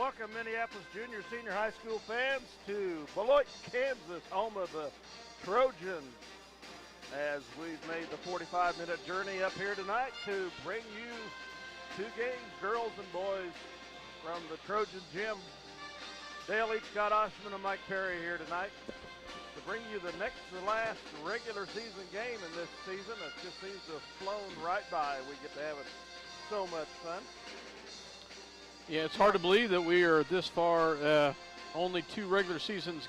welcome Minneapolis junior, senior high school fans to Beloit, Kansas, home of the Trojans, as we've made the 45-minute journey up here tonight to bring you two games, girls and boys, from the Trojan gym. Dale Leach, Scott Oshman, and Mike Perry here tonight to bring you the next to last regular season game in this season. It just seems to have flown right by. We get to have it so much fun. Yeah, it's hard to believe that we are this far. Only two regular season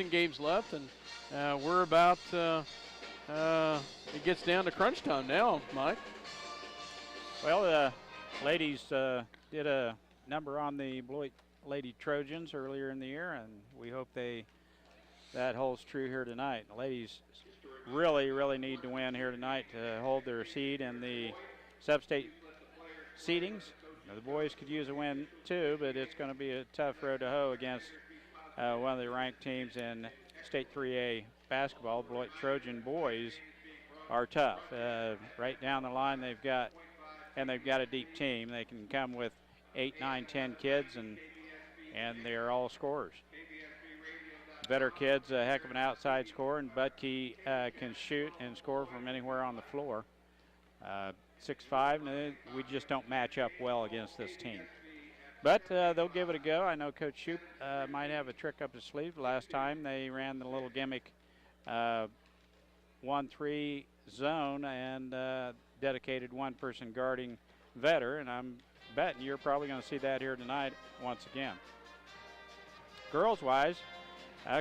games left, and we're about. It gets down to crunch time now, Mike. Well, the ladies did a number on the Beloit Lady Trojans earlier in the year, and we hope that holds true here tonight. The ladies really need to win here tonight to hold their seed in the sub-state seedings. Now, the boys could use a win too, but it's going to be a tough road to hoe against one of the ranked teams in State 3A basketball. Beloit Trojan boys are tough. Right down the line, they've got a deep team. They can come with 8, 9, 10 kids, and they're all scorers. Better kids, a heck of an outside scorer, and Budke can shoot and score from anywhere on the floor. 6'5", and we just don't match up well against this team. But they'll give it a go. I know Coach Shoup might have a trick up his sleeve. Last time they ran the little gimmick 1-3 zone and dedicated one person guarding Vetter, and I'm betting you're probably going to see that here tonight once again. Girls-wise,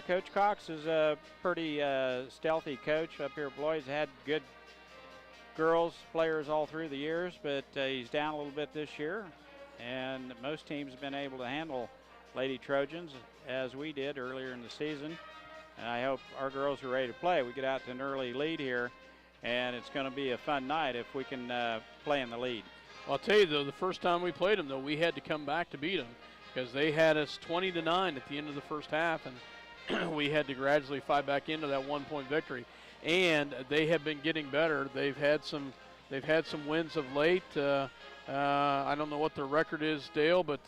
Coach Cox is a pretty stealthy coach up here at Beloit. He's had good girls players all through the years, but he's down a little bit this year, and most teams have been able to handle Lady Trojans as we did earlier in the season, and I hope our girls are ready to play. We get out to an early lead here, and it's going to be a fun night if we can play in the lead. Well, I'll tell you, though, the first time we played them, though, we had to come back to beat them because they had us 20-9 at the end of the first half, and we had to gradually fight back into that one-point victory. And they have been getting better. They've had some wins of late. I don't know what their record is, Dale, but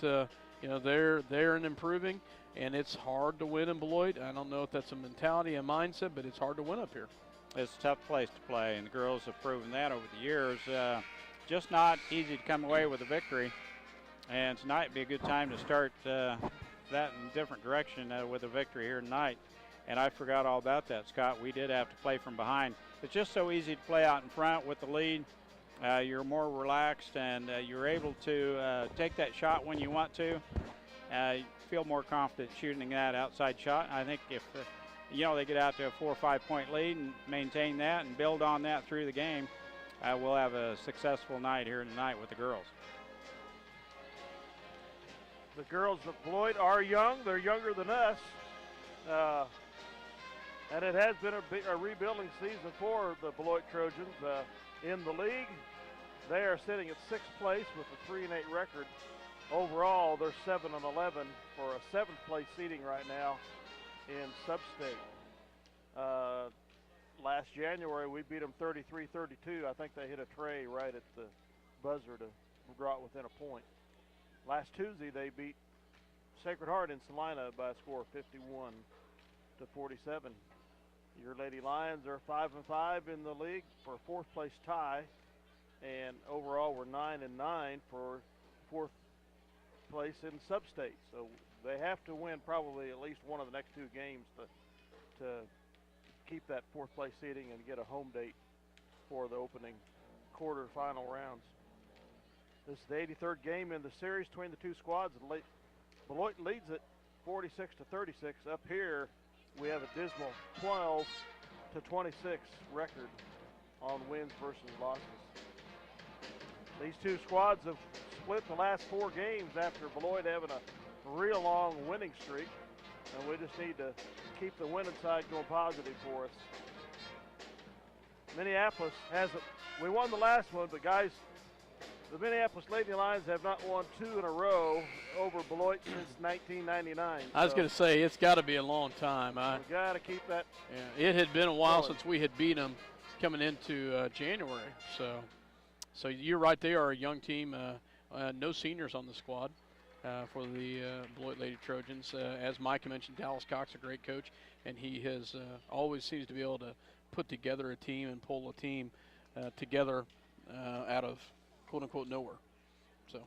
they're improving, and it's hard to win in Beloit. I don't know if that's a mentality, a mindset, but it's hard to win up here. It's a tough place to play, and the girls have proven that over the years. Just not easy to come away with a victory, and tonight would be a good time to start that in a different direction with a victory here tonight. And I forgot all about that, Scott. We did have to play from behind. It's just so easy to play out in front with the lead. You're more relaxed, and you're able to take that shot when you want to. You feel more confident shooting that outside shot. I think if they get out to a 4 or 5 point lead and maintain that and build on that through the game, we'll have a successful night here tonight with the girls. The girls of Beloit are young. They're younger than us. And it has been a rebuilding season for the Beloit Trojans in the league. They are sitting at 6th place with a 3-8 record. Overall, they're 7-11 for a 7th place seeding right now in sub-state. Last January, we beat them 33-32. I think they hit a tray right at the buzzer to draw it within a point. Last Tuesday, they beat Sacred Heart in Salina by a score of 51-47. Your Lady Lions are 5-5 in the league for a 4th place tie, and overall we're 9-9 for 4th place in sub-state. So they have to win probably at least one of the next 2 games to keep that 4th place seeding and get a home date for the opening quarterfinal rounds. This is the 83rd game in the series between the two squads. Beloit leads it 46-36. Up here, we have a dismal 12-26 record on wins versus losses. These two squads have split the last 4 games after Beloit having a real long winning streak, and we just need to keep the winning side going positive for us. Minneapolis hasn't. We won the last one, but guys, the Minneapolis Lady Lions have not won 2 in a row over Beloit since 1999. I was going to say, it's got to be a long time. We've got to keep that. Yeah, it had been a while since we had beat them coming into January. So you're right, they are a young team. No seniors on the squad. for the Beloit Lady Trojans. As Micah mentioned, Dallas Cox, a great coach, and he has always seems to be able to put together a team and pull a team together out of quote-unquote nowhere. So,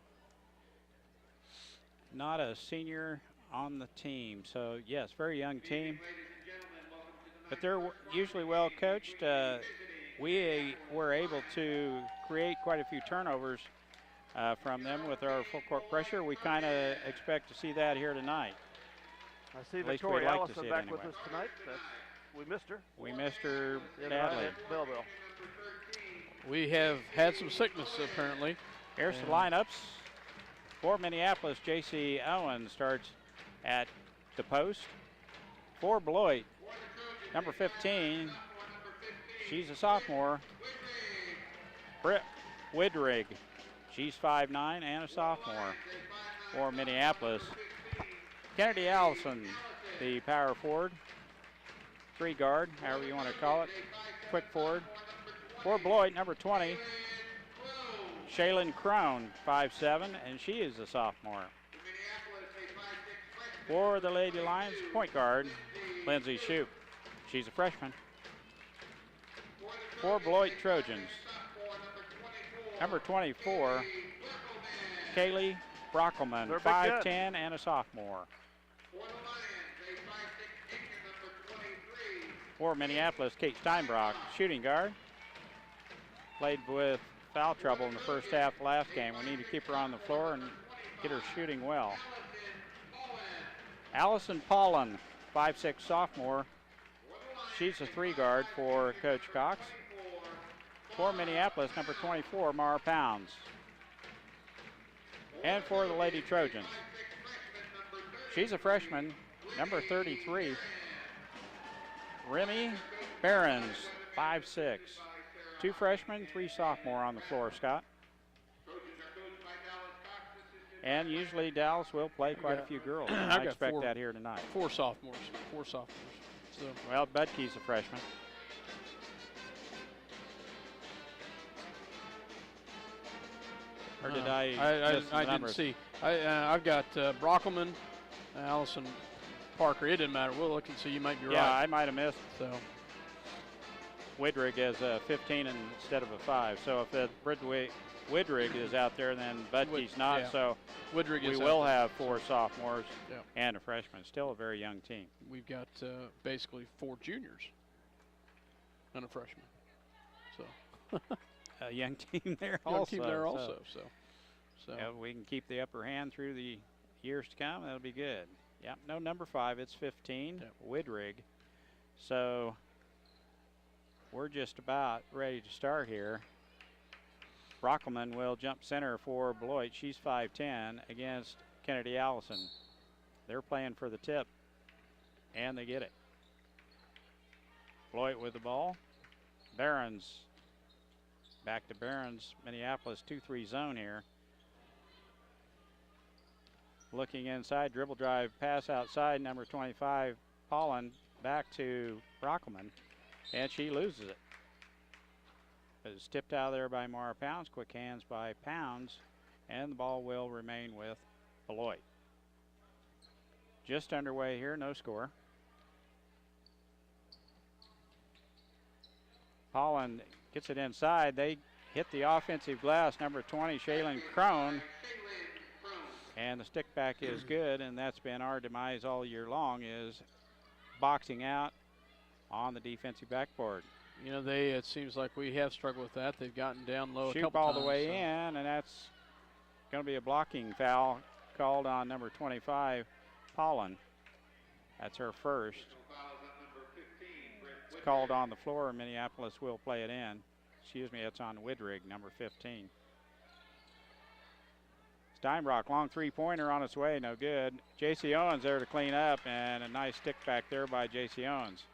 not a senior on the team, so yes, very young team, but they're usually well coached. We were able to create quite a few turnovers from them with our full court pressure. We kind of expect to see that here tonight. I see At least we'd Victoria like to Allison see it back anyway. with us tonight. We missed her. We missed her In badly. Belleville. we have had some sickness apparently. Here's the lineups. For Minneapolis, J.C. Owen starts at the post. For Beloit, number 15, she's a sophomore, Britt Widrig. She's 5'9" and a sophomore. For Minneapolis, Kennedy Allison, the power forward, 3 guard, however you want to call it, quick forward. For Beloit, number 20, Shaylin Crone, 5'7", and she is a sophomore. For the Lady Lions, point guard, Lindsay Shoup. She's a freshman. For Beloit Trojans, number 24, Kaylee Brockelman, 5'10", and a sophomore. For Minneapolis, Kate Steinbrock, shooting guard. Played with foul trouble in the first half last game. We need to keep her on the floor and get her shooting well. Allison Paulin, 5'6" sophomore. She's a 3 guard for Coach Cox. For Minneapolis, number 24, Mara Pounds. And for the Lady Trojans, she's a freshman, number 33, Remy Behrens, 5'6". 2 freshmen, 3 sophomore on the floor, Scott. And usually Dallas will play quite a few girls. I expect that here tonight. 4 sophomores. So, well, Budke's a freshman. Or did I didn't see. I've got Brockelman, Allison Parker. It didn't matter. We'll look and see. You might be right. Yeah, I might have missed. So Widrig is a 15 instead of a 5. So if Widrig is out there, then Budke's not. Yeah. So Widrig we will have 4 sophomores and a freshman. Still a very young team. We've got basically 4 juniors and a freshman. So a young team there young also. Team there also. So yeah, we can keep the upper hand through the years to come. That'll be good. Yeah, no number 5. It's 15. Widrig. So we're just about ready to start here. Brockelman will jump center for Beloit. She's 5'10" against Kennedy Allison. They're playing for the tip, and they get it. Beloit with the ball. Behrens. Back to Behrens. Minneapolis 2-3 zone here. Looking inside, dribble drive, pass outside, number 25, Paulin, back to Brockelman, and she loses it. It's tipped out of there by Mara Pounds, quick hands by Pounds, and the ball will remain with Beloit. Just underway here, no score. Paulin gets it inside. They hit the offensive glass, number 20, Shaylin Crone. And the stick back is good, and that's been our demise all year long, is boxing out on the defensive backboard. You know, it seems like we have struggled with that. They've gotten down low a couple all times, the way in, and that's going to be a blocking foul called on number 25, Paulin. That's her first. It's called on the floor, and Minneapolis will play it in. Excuse me, it's on Widrig, number 15. Steinbrock, long 3-pointer on its way, no good. J.C. Owens there to clean up, and a nice stick back there by J.C. Owens.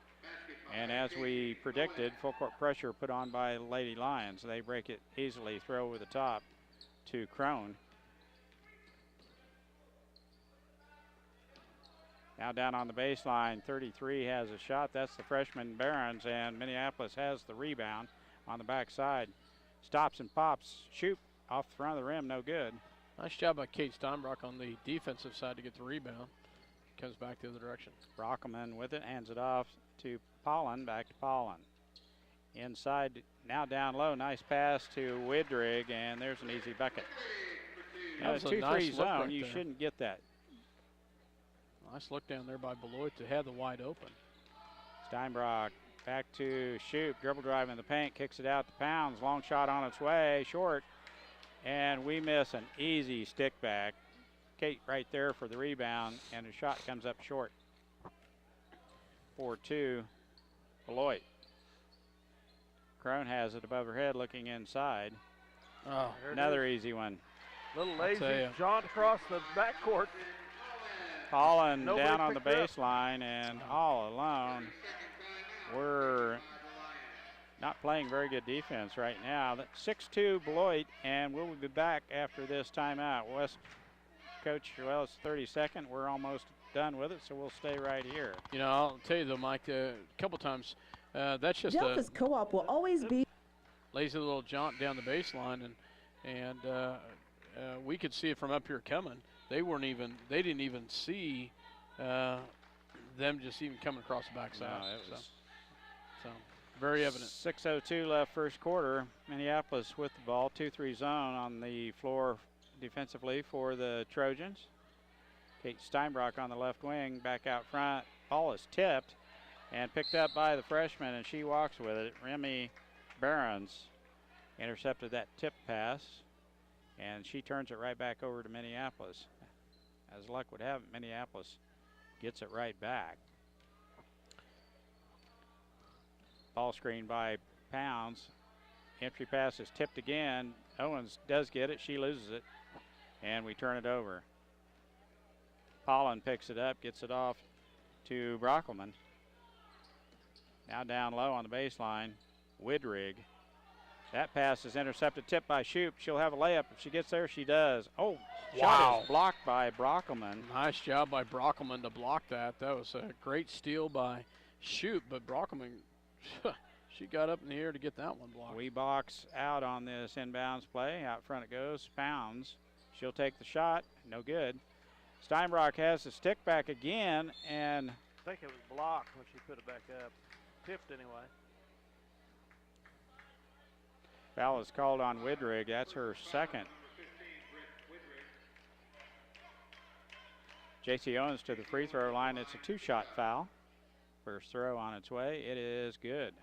And as we predicted, full court pressure put on by Lady Lions. They break it easily, throw over the top to Crone. Now down on the baseline, 33 has a shot. That's the freshman Behrens, and Minneapolis has the rebound on the backside. Stops and pops, shoot off the front of the rim, no good. Nice job by Kate Steinbrock on the defensive side to get the rebound. Comes back the other direction. Brockelman with it, hands it off to Pollen, back to Pollen. Inside, now down low, nice pass to Widrig, and there's an easy bucket. That was a 2-3 nice look zone, right you there. shouldn't get that. Nice look down there by Beloit to have the wide open. Steinbrock back to Shoop, dribble drive in the paint, kicks it out to Pounds, long shot on its way, short, and we miss an easy stick back. Kate right there for the rebound, and the shot comes up short. 4-2, Beloit. Crone has it above her head, looking inside. Oh, Another easy one. Little lazy jaunt across the backcourt. Pollen Nobody down on the picked it up. baseline and all alone. We're not playing very good defense right now. 6-2 Beloit, and we'll be back after this timeout. West Coach, well, it's 32nd. We're almost done with it, so we'll stay right here. You know, I'll tell you though, Mike, a couple times, that's just Delphus Co-op will always be lazy little jaunt down the baseline, and we could see it from up here coming. They didn't even see them just even coming across the backside. No, so very evident. 6:02 left first quarter. Minneapolis with the ball, 2-3 zone on the floor defensively for the Trojans. Kate Steinbrock on the left wing, back out front. Ball is tipped and picked up by the freshman, and she walks with it. Remy Barons intercepted that tip pass, and she turns it right back over to Minneapolis. As luck would have it, Minneapolis gets it right back. Ball screen by Pounds. Entry pass is tipped again. Owens does get it. She loses it, and we turn it over. Pollen picks it up, gets it off to Brockelman. Now down low on the baseline, Widrig. That pass is intercepted, tipped by Shoop. She'll have a layup. If she gets there, she does. Oh, shot is blocked by Brockelman. Nice job by Brockelman to block that. That was a great steal by Shoop, but Brockelman, she got up in the air to get that one blocked. We box out on this inbounds play. Out front it goes. Pounds. She'll take the shot. No good. Steinbrock has the stick back again, and I think it was blocked when she put it back up. Tipped anyway. foul is called on Widrig. That's her second. J.C. Owens to the free throw line. It's a two-shot foul. First throw on its way. It is good.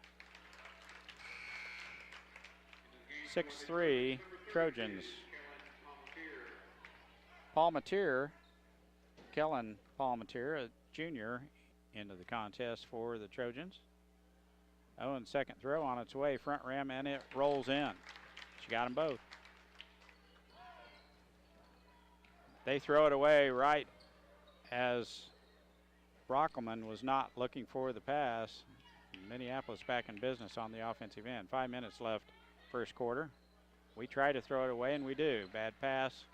6-3 Trojans. Kellen Palmatier, a junior, into the contest for the Trojans. Owens' second throw on its way, front rim, and it rolls in. She got them both. They throw it away right as Brockelman was not looking for the pass. Minneapolis back in business on the offensive end. 5 minutes left first quarter. We try to throw it away, and we do. Bad pass.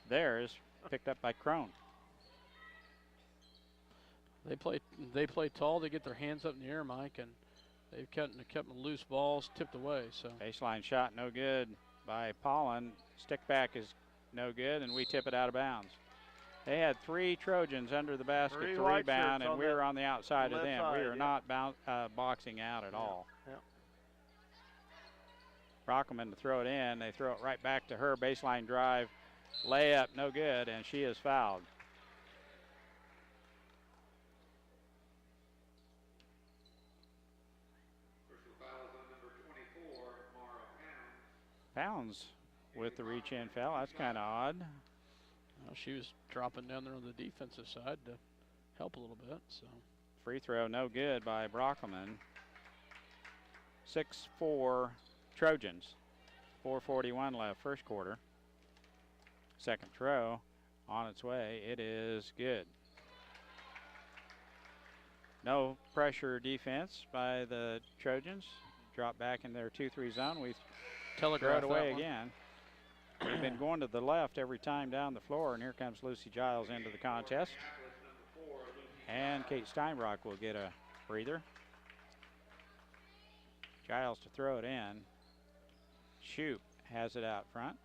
Theirs picked up by Crone. They play tall. They get their hands up in the air, Mike, and they've kept loose balls tipped away. So Baseline shot no good by Pollen. Stick back is no good, and we tip it out of bounds. They had three Trojans under the basket Three to white rebound, shirts and we were on the outside of left them. side, We are yeah. not boxing out at all. Yeah. Brockelman to throw it in. They throw it right back to her. Baseline drive, layup, no good, and she is fouled. Pounds with the reach-in foul. That's kind of odd. well, she was dropping down there on the defensive side to help a little bit. So Free throw no good by Brockelman. 6-4 Trojans. 4:41 left first quarter. Second throw on its way. It is good. No pressure defense by the Trojans. Drop back in their 2-3 zone. We throw telegraph it away that one. again. We've been going to the left every time down the floor, and here comes Lucy Giles into the contest. And Kate Steinbrock will get a breather. Giles to throw it in. Shoop has it out front.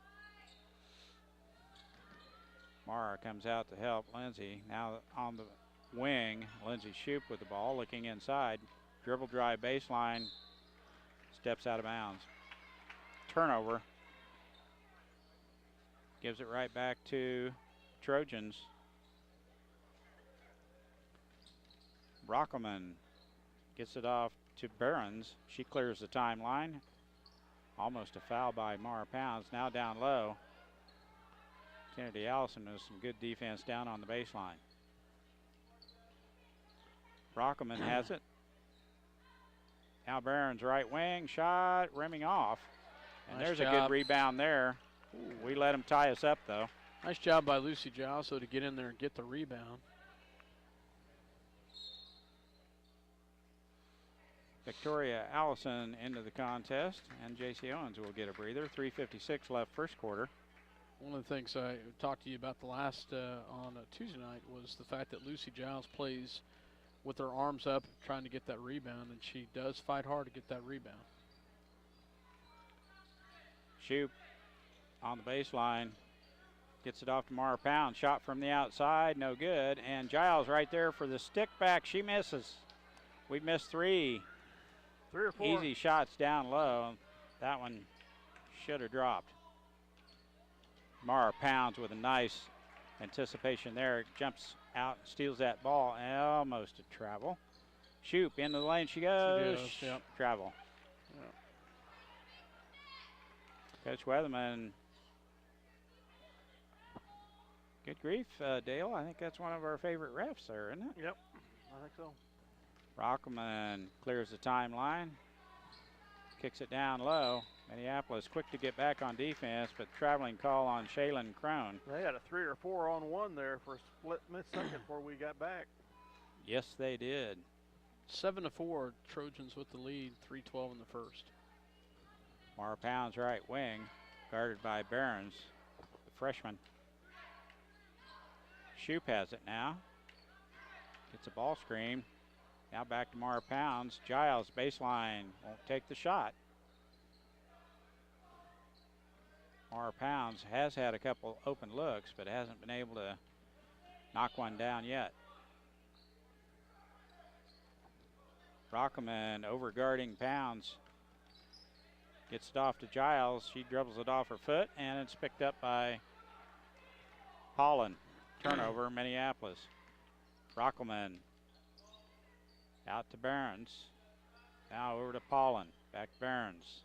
Mara comes out to help Lindsay. Now on the wing, Lindsay Shoup with the ball, looking inside. Dribble drive baseline, steps out of bounds. Turnover. Gives it right back to Trojans. Brockelman gets it off to Behrens. She clears the timeline. Almost a foul by Mara Pounds. Now down low. Kennedy Allison with some good defense down on the baseline. Brockelman has it. Now Behrens right wing shot, rimming off. And Nice there's job. a good rebound there. We let him tie us up though. Nice job by Lucy Giles, though, to get in there and get the rebound. Victoria Allison into the contest, and J.C. Owens will get a breather. 3:56 left first quarter. One of the things I talked to you about the last on Tuesday night was the fact that Lucy Giles plays with her arms up trying to get that rebound, and she does fight hard to get that rebound. Shoup on the baseline. Gets it off to Mara Pound. Shot from the outside, no good. And Giles right there for the stick back. She misses. We missed 3. 3 or 4. Easy shots down low. That one should have dropped. Mara Pounds with a nice anticipation there. Jumps out, steals that ball, and almost a travel. Shoup into the lane she goes. Yep. Travel. Yep. Coach Weatherman. Good grief, Dale. I think that's one of our favorite refs there, isn't it? Yep, I think so. Rockman clears the timeline. Kicks it down low. Minneapolis quick to get back on defense, but traveling call on Shaylin Crone. They had a 3 or 4 on 1 there for a split mid-second before we got back. Yes, they did. 7-4, Trojans with the lead, 3:12 in the first. Mara Pounds right wing, guarded by Behrens, the freshman. Shoup has it now. Gets a ball screen. Now back to Mara Pounds. Giles baseline, won't take the shot. Mara Pounds has had a couple open looks, but hasn't been able to knock one down yet. Brockelman over guarding Pounds. Gets it off to Giles. She dribbles it off her foot, and it's picked up by Holland. Turnover, Minneapolis. Brockelman out to Behrens. Now over to Paulin. Back to Behrens.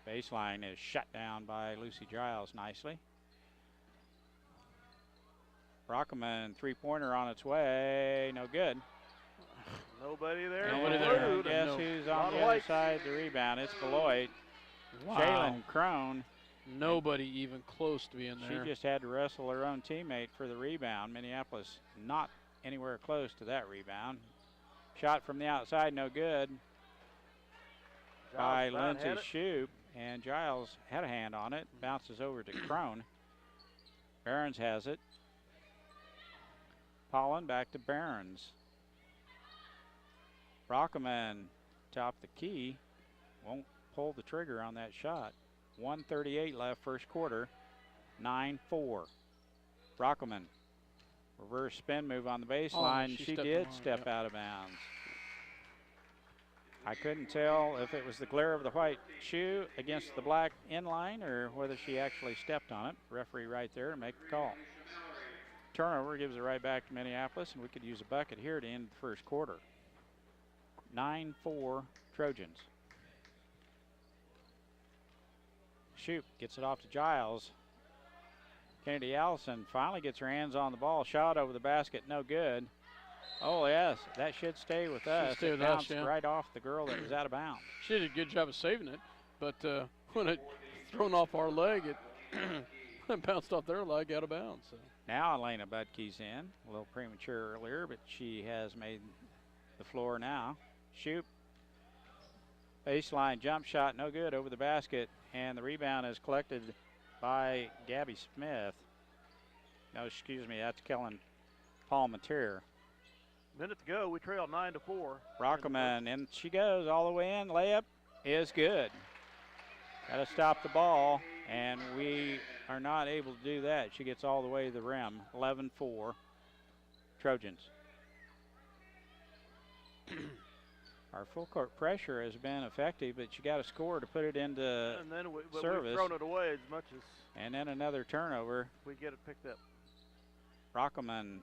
Baseline is shut down by Lucy Giles nicely. Brockelman three-pointer on its way. No good. Nobody there. Nobody And there. Guess No. who's on Lot the of other white. side? The rebound. It's Beloit. Wow. Shaylin Crone. Nobody even close to being there. She just had to wrestle her own teammate for the rebound. Minneapolis not anywhere close to that rebound. Shot from the outside, no good by Giles about Lindsay had it. Shoup, and Giles had a hand on it. Bounces over to Crone. Behrens has it. Paulin back to Behrens. Brockelman top the key. Won't pull the trigger on that shot. 1:38 left first quarter. 9-4. Brockelman. Reverse spin move on the baseline. she She stepped did along, step yep. out of bounds. I couldn't tell if it was the glare of the white shoe against the black inline or whether she actually stepped on it. Referee right there to make the call. Turnover gives it right back to Minneapolis, and we could use a bucket here to end the first quarter. 9-4 Trojans. Shoup gets it off to Giles. Kennedy Allison finally gets her hands on the ball. Shot over the basket, no good. Oh yes, that should stay with us. stay It with us, bounced yeah. right off the girl that was out of bounds. She did a good job of saving it, but when it thrown off our leg, it it bounced off their leg out of bounds. So. Now Elena Budke's in. A little premature earlier, but she has made the floor now. Shoup. Baseline jump shot, no good over the basket, and the rebound is collected by Gabby Smith. No, excuse me, that's Kellen Palmatier. Minute to go. We trail 9-4. Brockelman, and she goes all the way in. Layup is good. Got to stop the ball, And we are not able to do that. She gets all the way to the rim. 11-4 Trojans. Our full court pressure has been effective, but you got to score to put it into and then service. We've thrown it away as much as. And then another turnover. We get it picked up. Rockelman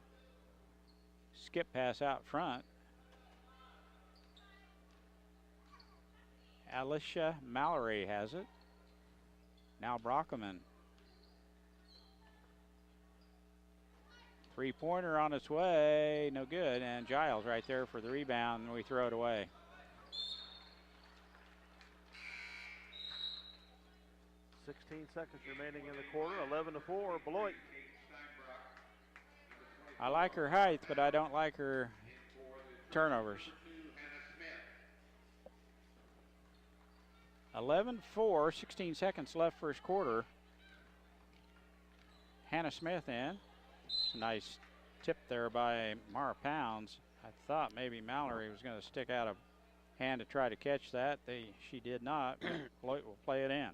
skip pass out front. Alicia Mallory has it. Now Brockelman. Three-pointer on its way, no good, and Giles right there for the rebound, and we throw it away. .16 seconds remaining in the quarter, 11-4, Beloit. I like her height, but I don't like her turnovers. 11-4, 16 seconds left first quarter. Hannah Smith in. It's a nice tip there by Mara Pounds. I thought maybe Mallory was going to stick out a hand to try to catch that. She did not. Beloit will play it in.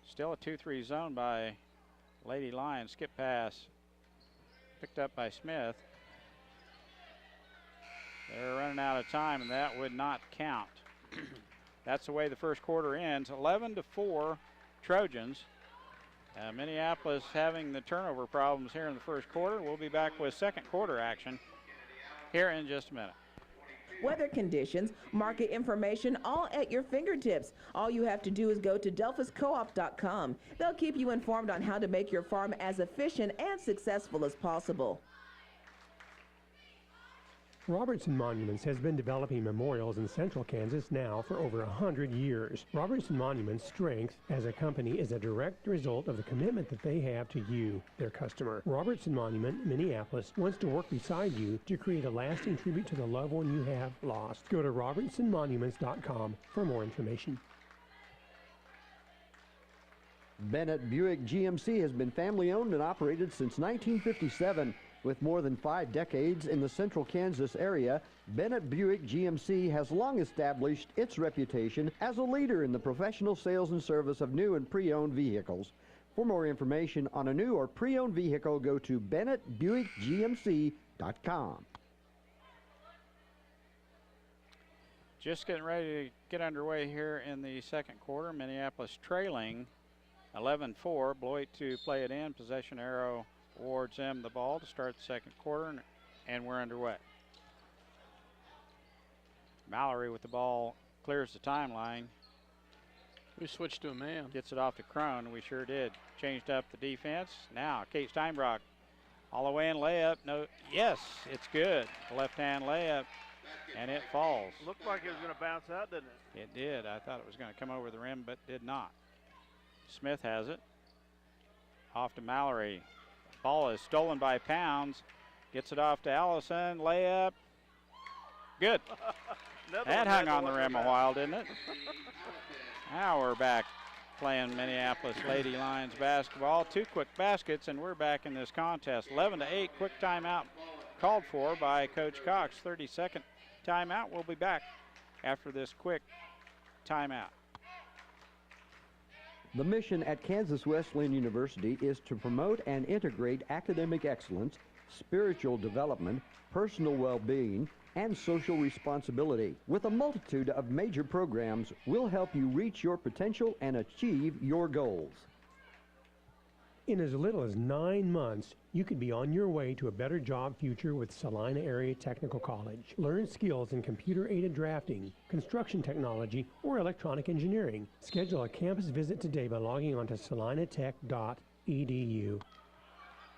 Still a 2-3 zone by Lady Lions. Skip pass picked up by Smith. They're running out of time, and that would not count. That's the way the first quarter ends. 11-4 Trojans. Minneapolis having the turnover problems here in the first quarter. We'll be back with second quarter action here in just a minute. Weather conditions, market information, all at your fingertips. All you have to do is go to delphuscoop.com. They'll keep you informed on how to make your farm as efficient and successful as possible. Robertson Monuments has been developing memorials in central Kansas now for over 100 years. Robertson Monuments' strength as a company is a direct result of the commitment that they have to you, their customer. Robertson Monument, Minneapolis, wants to work beside you to create a lasting tribute to the loved one you have lost. Go to robertsonmonuments.com for more information. Bennett Buick GMC has been family owned and operated since 1957. With more than 5 decades in the central Kansas area, Bennett Buick GMC has long established its reputation as a leader in the professional sales and service of new and pre-owned vehicles. For more information on a new or pre-owned vehicle, go to BennettBuickGMC.com. Just getting ready to get underway here in the second quarter. Minneapolis trailing 11-4. Beloit to play it in. Possession arrow awards them the ball to start the second quarter, and we're underway. Mallory with the ball clears the timeline. We switched to a man. Gets it off to Crone. We sure did. Changed up the defense. Now Kate Steinbrock all the way in layup. No, yes, it's good. Left-hand layup, and it falls. Looked like it was going to bounce out, didn't it? It did. I thought it was going to come over the rim, but did not. Smith has it. Off to Mallory. Ball is stolen by Pounds. Gets it off to Allison. Layup. Good. That hung on the rim a while, didn't it? Now we're back playing Minneapolis Lady Lions basketball. 2 quick baskets, and we're back in this contest. 11-8, quick timeout called for by Coach Cox. 30-second timeout. We'll be back after this quick timeout. The mission at Kansas Wesleyan University is to promote and integrate academic excellence, spiritual development, personal well-being, and social responsibility. With a multitude of major programs, we'll help you reach your potential and achieve your goals. In as little as 9 months, you could be on your way to a better job future with Salina Area Technical College. Learn skills in computer-aided drafting, construction technology, or electronic engineering. Schedule a campus visit today by logging on to salinatech.edu.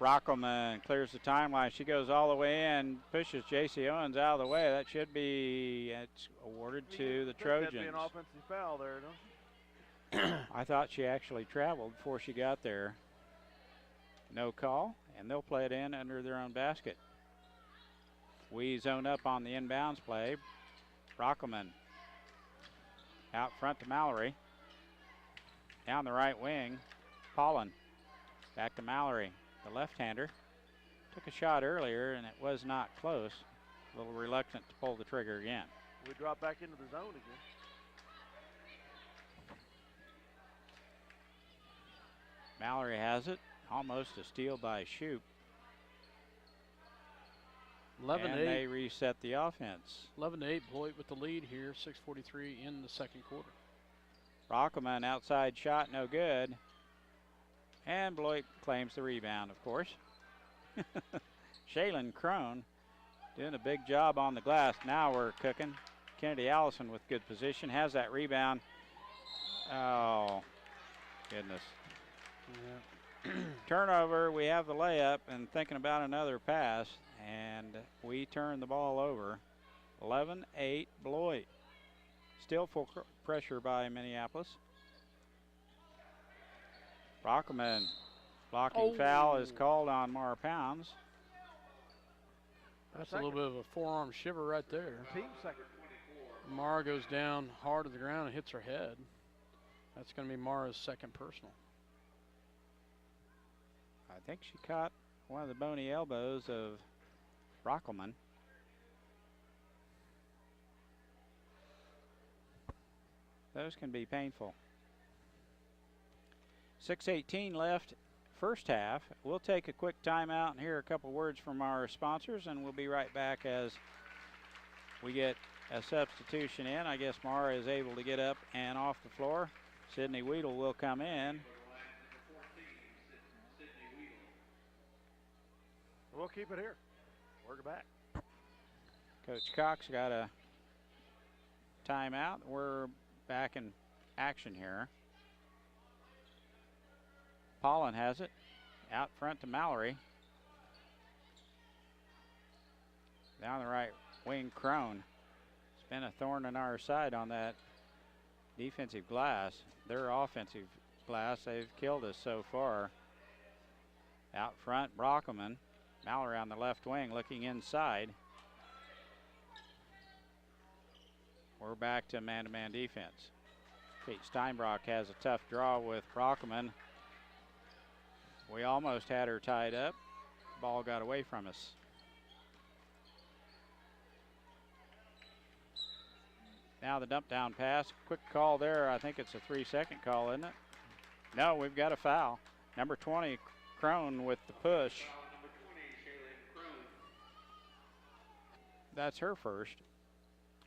Rockelman clears the timeline. She goes all the way in, pushes J.C. Owens out of the way. That should be, it's awarded to the Trojans. That'd be an offensive foul there, don't you? I thought she actually traveled before she got there. No call, and they'll play it in under their own basket. We zone up on the inbounds play. Rockelman out front to Mallory. Down the right wing, Paulin. Back to Mallory, the left-hander. Took a shot earlier, and it was not close. A little reluctant to pull the trigger again. We drop back into the zone again. Mallory has it. Almost a steal by Shoup. 11 and to 8. they reset the offense. 11 to 8. Beloit with the lead here. 6:43 in the second quarter. Rockelman outside shot, no good. And Beloit claims the rebound, of course. Shaylin Crone doing a big job on the glass. Now we're cooking. Kennedy Allison with good position, has that rebound. Oh, goodness. Yeah. Turnover, we have the layup and thinking about another pass, and we turn the ball over. 11-8 Beloit. Still full pressure by Minneapolis. Rockelman blocking foul is called on Mara Pounds. That's a little bit of a forearm shiver right there. Team second. Mara goes down hard to the ground and hits her head. That's going to be Mara's second personal. I think she caught one of the bony elbows of Rockelman. Those can be painful. 6:18 left, first half. We'll take a quick timeout and hear a couple words from our sponsors, and we'll be right back as we get a substitution in. I guess Mara is able to get up and off the floor. Sydney Weedle will come in. We'll keep it here. Work it back. Coach Cox got a timeout. We're back in action here. Pollen has it. Out front to Mallory. Down the right wing, Crone. It's been a thorn in our side on that defensive glass. Their offensive glass, they've killed us so far. Out front, Brockelman. Mallory on the left wing looking inside. We're back to man-to-man defense. Kate Steinbrock has a tough draw with Brockelman. We almost had her tied up. Ball got away from us. Now the dump down pass. Quick call there. I think it's a 3-second call, isn't it? No, we've got a foul. Number 20, Crone with the push. That's her first.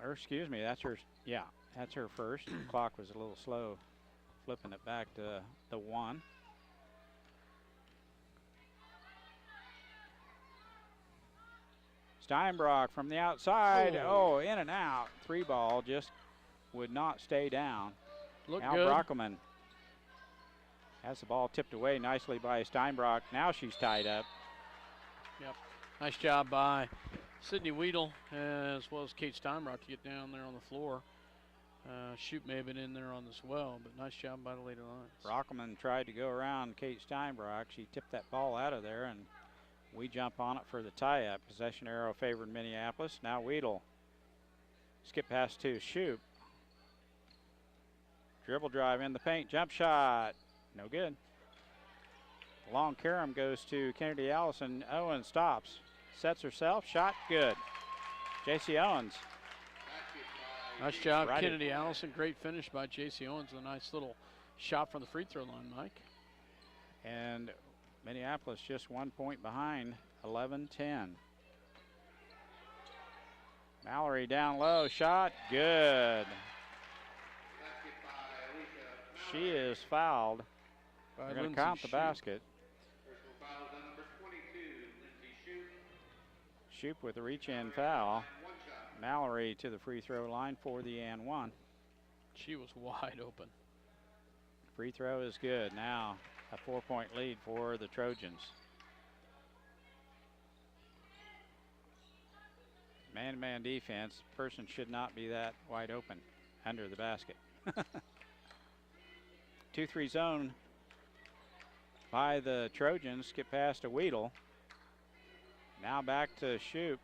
Or excuse me, that's her, yeah, that's her first. The clock was a little slow flipping it back to the 1. Steinbrock from the outside. Oh, in and out. 3 ball just would not stay down. Look now good. Brockelman has the ball tipped away nicely by Steinbrock. Now she's tied up. Yep. Nice job by Sydney Weedle as well as Kate Steinbrock to get down there on the floor. Shoup may have been in there on this well, but nice job by the Lady Lions. Brockelman tried to go around Kate Steinbrock. She tipped that ball out of there, and we jump on it for the tie-up. Possession arrow favored Minneapolis. Now Weedle. Skip pass to Shoup. Dribble drive in the paint. Jump shot. No good. Long carom goes to Kennedy Allison. Owens stops. Sets herself. Shot good. J.C. Owens. Nice job, Right. Kennedy Allison. Great finish by J.C. Owens. A nice little shot from the free throw line, Mike. And Minneapolis just 1 point behind, 11-10. Mallory down low, shot, good. She is fouled. They're going to count the basket. Shoup with a reach-in foul. Mallory to the free throw line for the and 1. She was wide open. Free throw is good. Now a 4-point lead for the Trojans. Man-to-man defense. Person should not be that wide open under the basket. 2-3 zone by the Trojans. Skip past to Weedle. Now back to Shoup.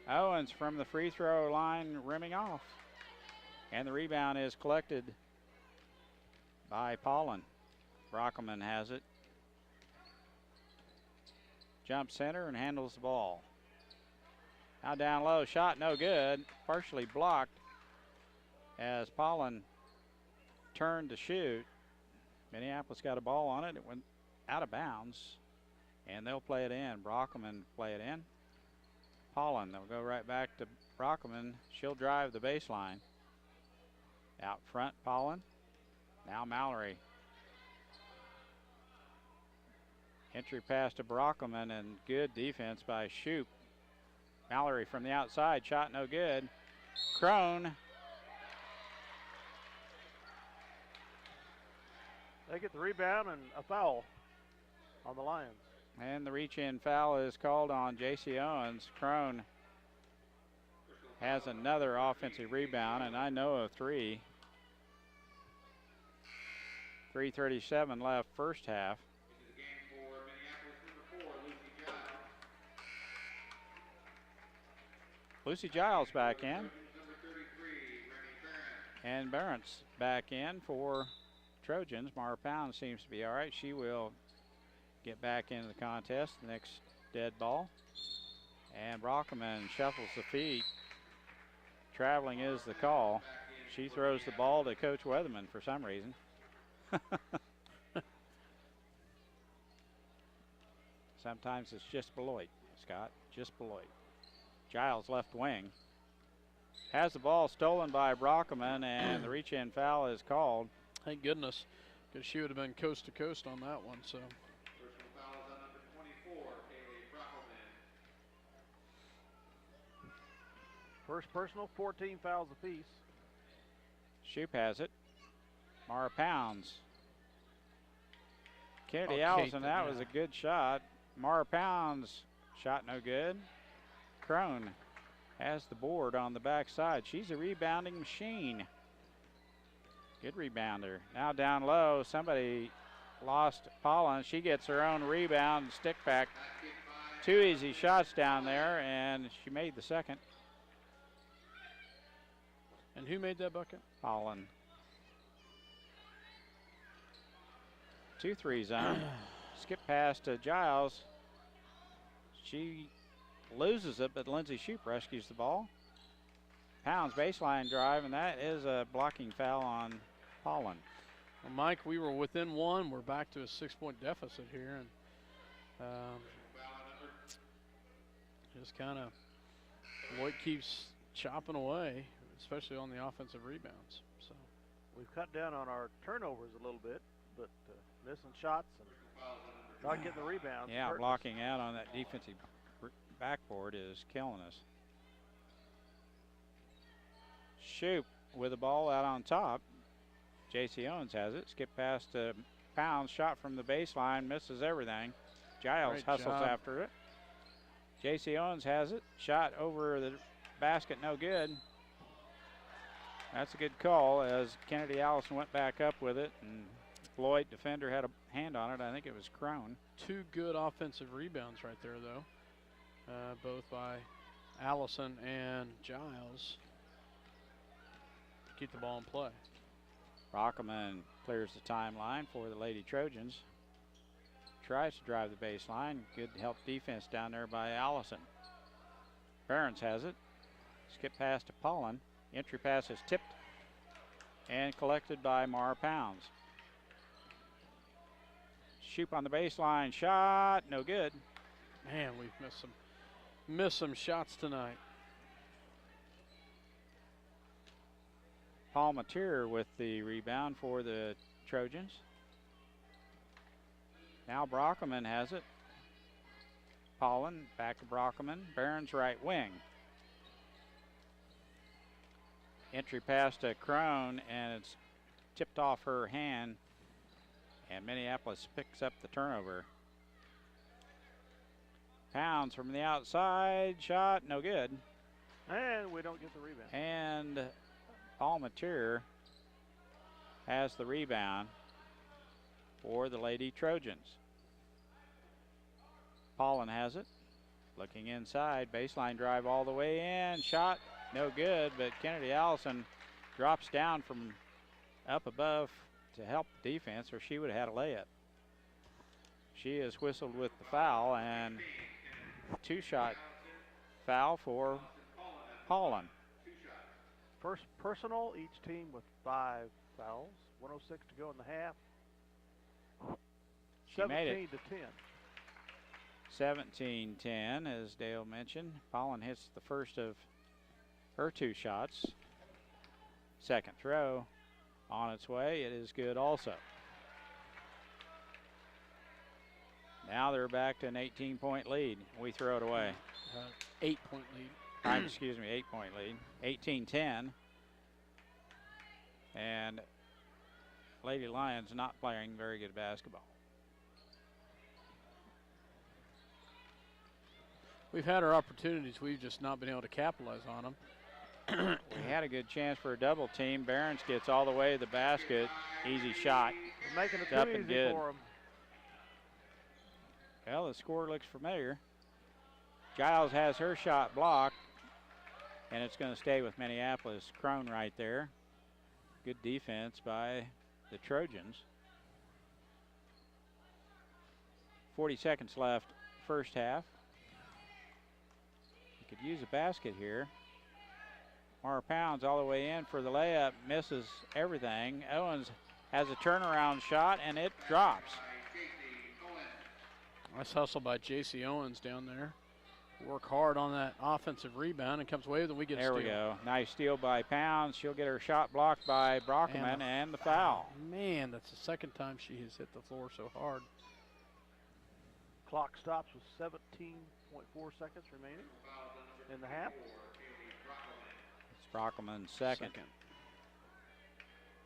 Owens from the free throw line rimming off. And the rebound is collected by Pollen. Brockelman has it. Jump center and handles the ball. Now down low, shot no good. Partially blocked as Pollen turned to shoot. Minneapolis got a ball on it. It went out of bounds, and they'll play it in. Brockelman play it in. Pollen, they'll go right back to Brockelman. She'll drive the baseline. Out front, Pollen. Now Mallory. Entry pass to Brockelman, and good defense by Shoup. Mallory from the outside, shot no good. Crone. They get the rebound and a foul on the Lions. And the reach-in foul is called on J.C. Owens. Crone has another offensive rebound, and I know of three. 3:37 left first half. Lucy Giles back in. And Barrett's back in for Trojans. Mara Pound seems to be all right. She will get back into the contest. The next dead ball. And Brockelman shuffles the feet. Traveling is the call. She throws the ball to Coach Weatherman for some reason. Sometimes it's just Beloit, Scott, just Beloit. Giles left wing. Has the ball stolen by Brockelman, and the reach-in foul is called. Thank goodness, because she would have been coast to coast on that one. So. First personal, 14 fouls apiece. Shoup has it. Mara Pounds. Kennedy Oh, Allison, Kate, that yeah. was a good shot. Mara Pounds, shot no good. Crone has the board on the backside. She's a rebounding machine. Good rebounder. Now down low, somebody lost Pollen. She gets her own rebound, stick back. Two easy shots down there, and she made the second. And who made that bucket? Pollen. 2-3 zone. Skip pass to Giles. She loses it, but Lindsay Shoup rescues the ball. Pounds baseline drive, and that is a blocking foul on Pollen. Well, Mike, we were within one. We're back to a 6-point deficit here, and just kind of Beloit keeps chopping away, especially on the offensive rebounds. So We've cut down on our turnovers a little bit, but missing shots and not getting the rebounds. Yeah, blocking out on that defensive backboard is killing us. Shoup with the ball out on top. J.C. Owens has it. Skip pass to Pounds. Shot from the baseline. Misses everything. Giles Great hustles job. after it. J.C. Owens has it. Shot over the basket. No good. That's a good call as Kennedy Allison went back up with it. And Beloit defender had a hand on it. I think it was Crone. two good offensive rebounds right there, though, both by Allison and Giles. Keep the ball in play. Brockelman clears the timeline for the Lady Trojans. Tries to drive the baseline. Good help defense down there by Allison. Barons has it. Skip pass to Pollen. Entry pass is tipped and collected by Mara Pounds. Shoup on the baseline. Shot. No good. Man, we've missed some shots tonight. Palmatier with the rebound for the Trojans. Now Brockelman has it. Pollen back to Brockelman. Barron's right wing. Entry pass to Crone, and it's tipped off her hand, and Minneapolis picks up the turnover. Pounds from the outside. Shot. No good. And we don't get the rebound. And Palmatier has the rebound for the Lady Trojans. Pollen has it. Looking inside. Baseline drive all the way in. Shot. No good, but Kennedy Allison drops down from up above to help the defense, or she would have had a layup. She is whistled with the foul, and two-shot foul for Pollen. First personal, each team with 5 fouls. 106 to go in the half. She made it. 17 to 10. 17-10, as Dale mentioned. Pollen hits the first of her 2 shots. Second throw on its way. It is good also. Now they're back to an 18-point lead. We throw it away. 8-point lead. Excuse me, 8-point lead. 18-10. And Lady Lions not playing very good basketball. We've had our opportunities. We've just not been able to capitalize on them. We had a good chance for a double team. Behrens gets all the way to the basket. Easy shot. We're making it Up too and easy good. for them. Well, the score looks familiar. Giles has her shot blocked, and it's going to stay with Minneapolis. Crone right there. Good defense by the Trojans. 40 seconds left, first half. You could use a basket here. Mara Pounds all the way in for the layup, misses everything. Owens has a turnaround shot, and it drops. Nice hustle by J.C. Owens down there. Work hard on that offensive rebound and comes away with it. We get a steal. There we go. Nice steal by Pounds. She'll get her shot blocked by Brockman and the foul. Man, that's the second time she has hit the floor so hard. Clock stops with 17.4 seconds remaining in the half. It's Brockman's second.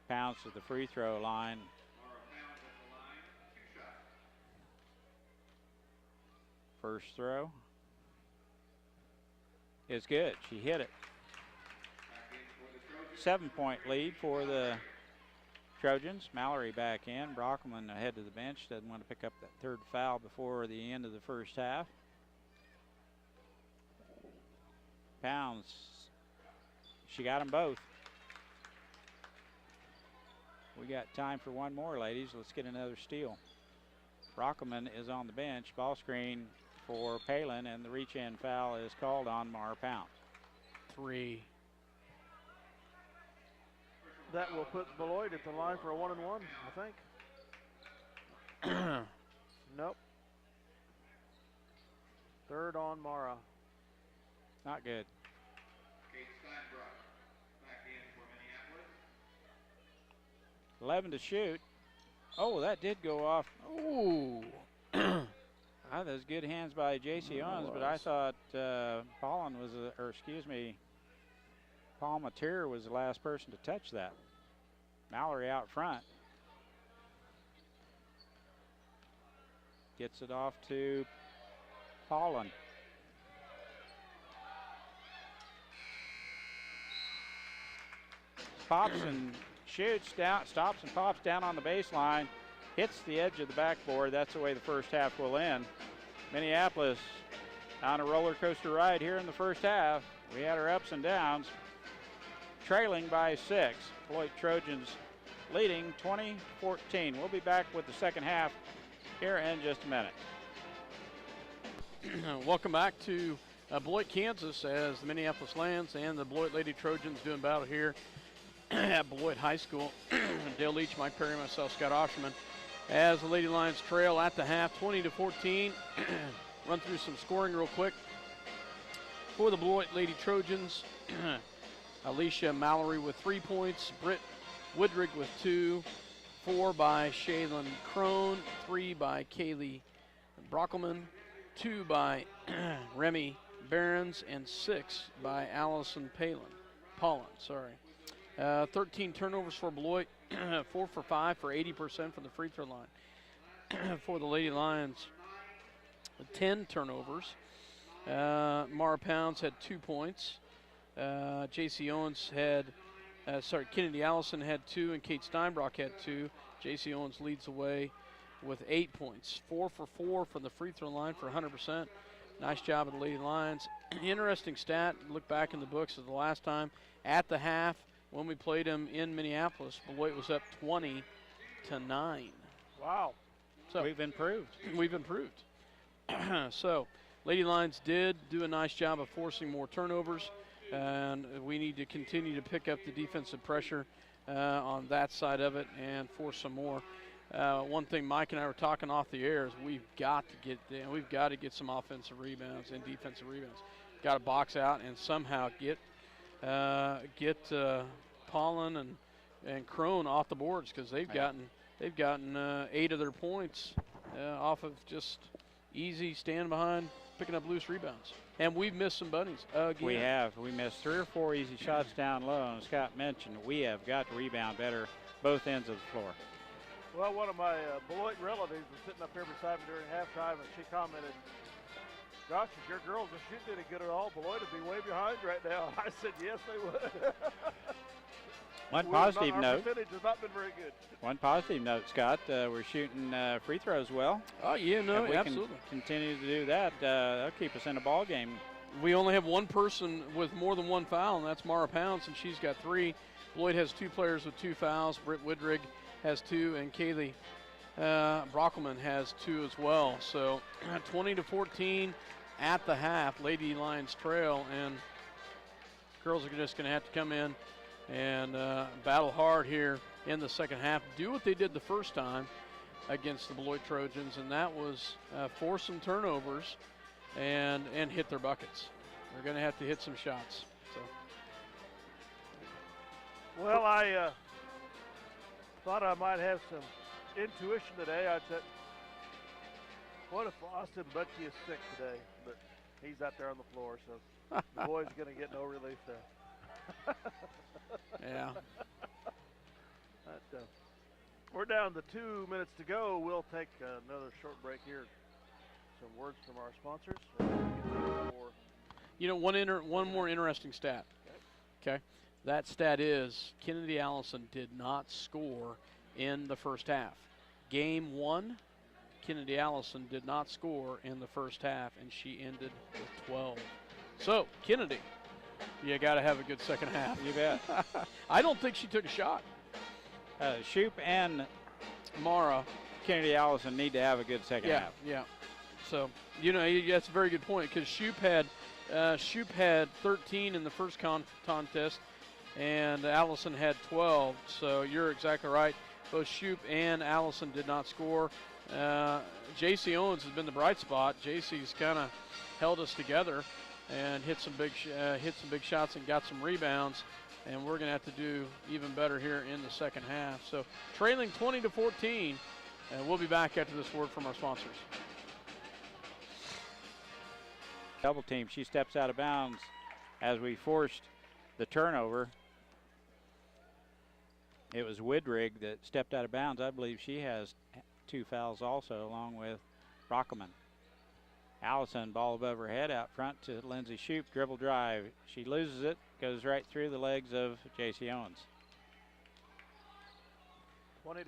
Pounds to the free throw line. First throw is good. She hit it. 7-point lead for the Trojans. Mallory back in. Brockman ahead to the bench. Doesn't want to pick up that third foul before the end of the first half. Pounds. She got them both. We got time for one more, ladies. Let's get another steal. Brockman is on the bench. Ball screen for Palin, and the reach-in foul is called on Mara Pounds. 3. That will put Beloit at the line for a 1-and-1, I think. Nope. Third on Mara. Not good. 11 to shoot. Oh, that did go off. Ooh. Those good hands by J.C. Owens, but I thought Paul Mateer was the last person to touch that. Mallory out front. Gets it off to Paulin. Pops and shoots down, stops and pops down on the baseline. Hits the edge of the backboard. That's the way the first half will end. Minneapolis on a roller coaster ride here in the first half. We had our ups and downs. Trailing by 6. Beloit Trojans leading 20-14. We'll be back with the second half here in just a minute. Welcome back to Beloit, Kansas, as the Minneapolis Lions and the Beloit Lady Trojans doing battle here at Beloit High School. Dale Leach, Mike Perry, myself, Scott Osherman. As the Lady Lions trail at the half, 20-14. Run through some scoring real quick. For the Beloit Lady Trojans, Alicia Mallory with 3 points, Britt Woodrig with 2, 4 by Shaylin Crone, 3 by Kaylee Brockelman, 2 by Remy Behrens, and 6 by Allison Paulin. 13 turnovers for Beloit, 4 for 5 for 80% from the free throw line. For the Lady Lions, 10 turnovers. Mara Pounds had 2 points. J.C. Owens had, Kennedy Allison had 2, and Kate Steinbrock had 2. J.C. Owens leads the way with 8 points. 4 for 4 from the free throw line for 100%. Nice job of the Lady Lions. Interesting stat, look back in the books of the last time. At the half, when we played them in Minneapolis, Beloit was up 20-9. Wow. So We've improved. We've improved. So, Lady Lions did do a nice job of forcing more turnovers, and we need to continue to pick up the defensive pressure on that side of it and force some more. one thing Mike and I were talking off the air is we've got to get some offensive rebounds and defensive rebounds. Got to box out and somehow get Pollen and Crone off the boards, because they've gotten 8 of their points off of just easy stand behind, picking up loose rebounds. And we've missed some bunnies again. We have. We missed 3 or 4 easy shots down low. And Scott mentioned we have got to rebound better both ends of the floor. Well, one of my Beloit relatives was sitting up here beside me during halftime, and she commented, "Gosh, if your girls are shooting any good at all, Beloit would be way behind right now." I said, yes, they would. Our percentage has not been very good. One positive note, Scott, we're shooting free throws well. Oh, yeah, no, if we absolutely. can continue to do that, that'll keep us in a ball game. We only have one person with more than 1 foul, and that's Mara Pounce, and she's got 3. Beloit has 2 players with 2 fouls. Britt Widrig has 2, and Kaylee Brockelman has 2 as well. So 20-14 at the half. Lady Lions trail, and girls are just going to have to come in and battle hard here in the second half. Do what they did the first time against the Beloit Trojans, and that was force some turnovers and hit their buckets. They're going to have to hit some shots. So. Well, I thought I might have some intuition today. I said, what if Austin Butchie is sick today? But he's out there on the floor, so the boys are going to get no relief there. Yeah. But, we're down to 2 minutes to go. We'll take another short break here. Some words from our sponsors. You know, one more interesting stat. Okay. That stat is Kennedy Allison did not score in the first half. Game 1, Kennedy Allison did not score in the first half, and she ended with 12. So, Kennedy, you got to have a good second half. You bet. I don't think she took a shot. Shoup and Mara. Kennedy Allison need to have a good second half. Yeah. So, you know, that's a very good point, because Shoup had 13 in the first contest, and Allison had 12. So you're exactly right. Both Shoup and Allison did not score. J.C. Owens has been the bright spot. J.C.'s kind of held us together and hit some big shots and got some rebounds. And we're going to have to do even better here in the second half. So trailing 20-14, and we'll be back after this word from our sponsors. Double team. She steps out of bounds as we forced the turnover. It was Widrig that stepped out of bounds. I believe she has 2 fouls also, along with Brockelman. Allison, ball above her head out front to Lindsay Shoup. Dribble drive. She loses it. Goes right through the legs of J.C. Owens. 20-16,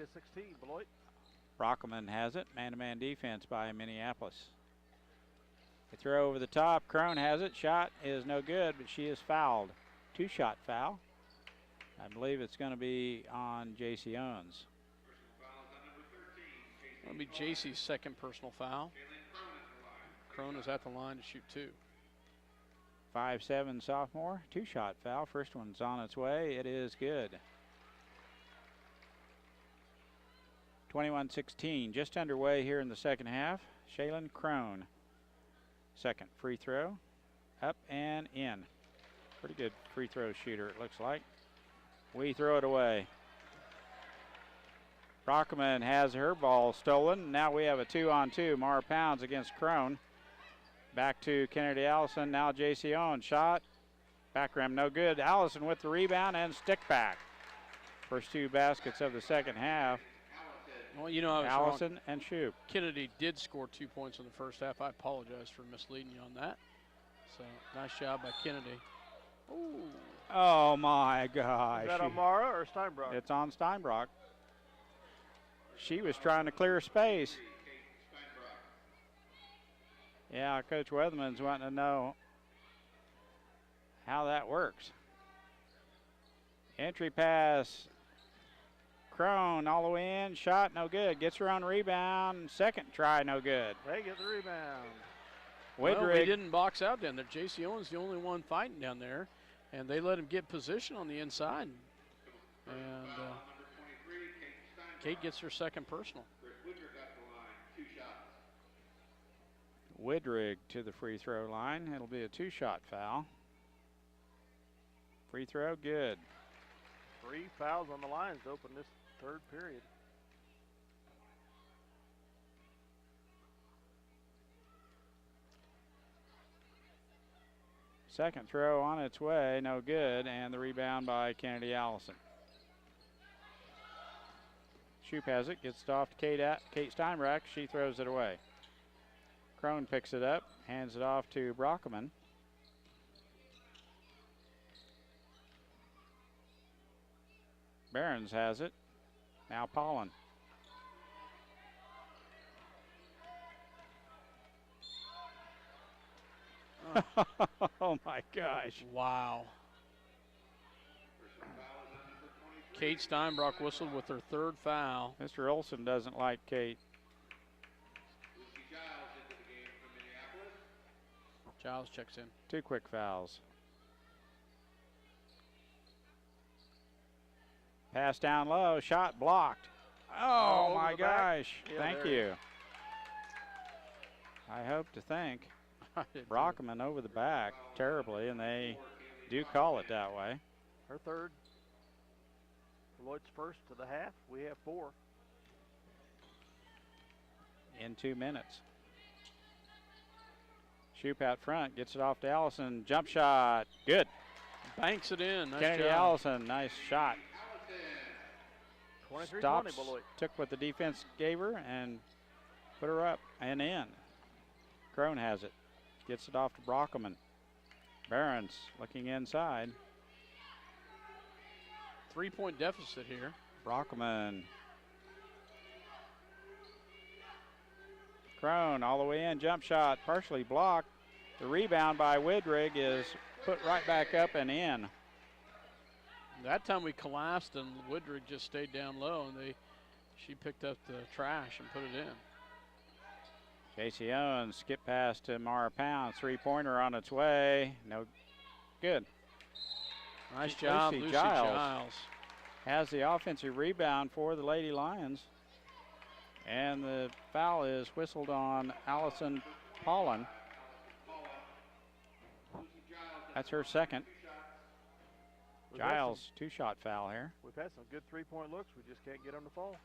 Beloit. Brockelman has it. Man-to-man defense by Minneapolis. They throw over the top. Crone has it. Shot is no good, but she is fouled. 2-shot foul. I believe it's going to be on J.C. Owens. That'll be J.C.'s second personal foul. Crone is at the line to shoot 2. 5'7" sophomore. 2-shot foul. First one's on its way. It is good. 21-16. Just underway here in the second half. Shaylin Crone. Second free throw. Up and in. Pretty good free throw shooter, it looks like. We throw it away. Brockelman has her ball stolen. Now we have a 2-on-2. Mara Pounds against Crone. Back to Kennedy Allison. Now J.C. Owens. Shot. Back rim no good. Allison with the rebound and stick back. First 2 baskets of the second half. Well, you know, I was Allison wrong. and Shoup. Kennedy did score 2 points in the first half. I apologize for misleading you on that. So, nice job by Kennedy. Ooh. Oh, my gosh. Is that on Mara or Steinbrock? It's on Steinbrock. She was trying to clear space. Yeah, Coach Weatherman's wanting to know how that works. Entry pass. Crone all the way in. Shot no good. Gets her on rebound. Second try no good. They get the rebound. Well, we didn't box out down there. J.C. Owens the only one fighting down there, and they let him get position on the inside. And Kate gets her second personal. Widrig to the free throw line. It'll be a 2-shot foul. Free throw, good. 3 fouls on the lines to open this third period. Second throw on its way, no good, and the rebound by Kennedy Allison. Shoup has it, gets it off to Kate Steinbach. She throws it away. Crone picks it up, hands it off to Brockman. Behrens has it. Now Pollen. Oh my gosh. Wow. Kate Steinbach whistled with her third foul. Mr. Olson doesn't like Kate. Giles checks in. 2 quick fouls. Pass down low, shot blocked. Oh my gosh. Yeah, Thank you. I hope to thank Brockman over the back terribly, and they do call it that way. Her third. Beloit's first to the half. We have 4. In 2 minutes. Shoup out front, gets it off to Allison. Jump shot, good. Banks it in. Nice Kennedy job. Allison, nice shot. 23-20 Stops, Beloit. took what the defense gave her and put her up and in. Crone has it. Gets it off to Brockman. Behrens looking inside. 3-point deficit here. Brockman. Crone all the way in, jump shot, partially blocked. The rebound by Widrig is put right back up and in. That time we collapsed and Woodridge just stayed down low, and she picked up the trash and put it in. J.C. Owens skip pass to Mara Pound, 3-pointer on its way. No good. Nice job, Lucy Giles. Has the offensive rebound for the Lady Lions. And the foul is whistled on Allison Pollen. That's her second. Giles, 2-shot foul here. We've had some good 3-point looks. We just can't get them to fall.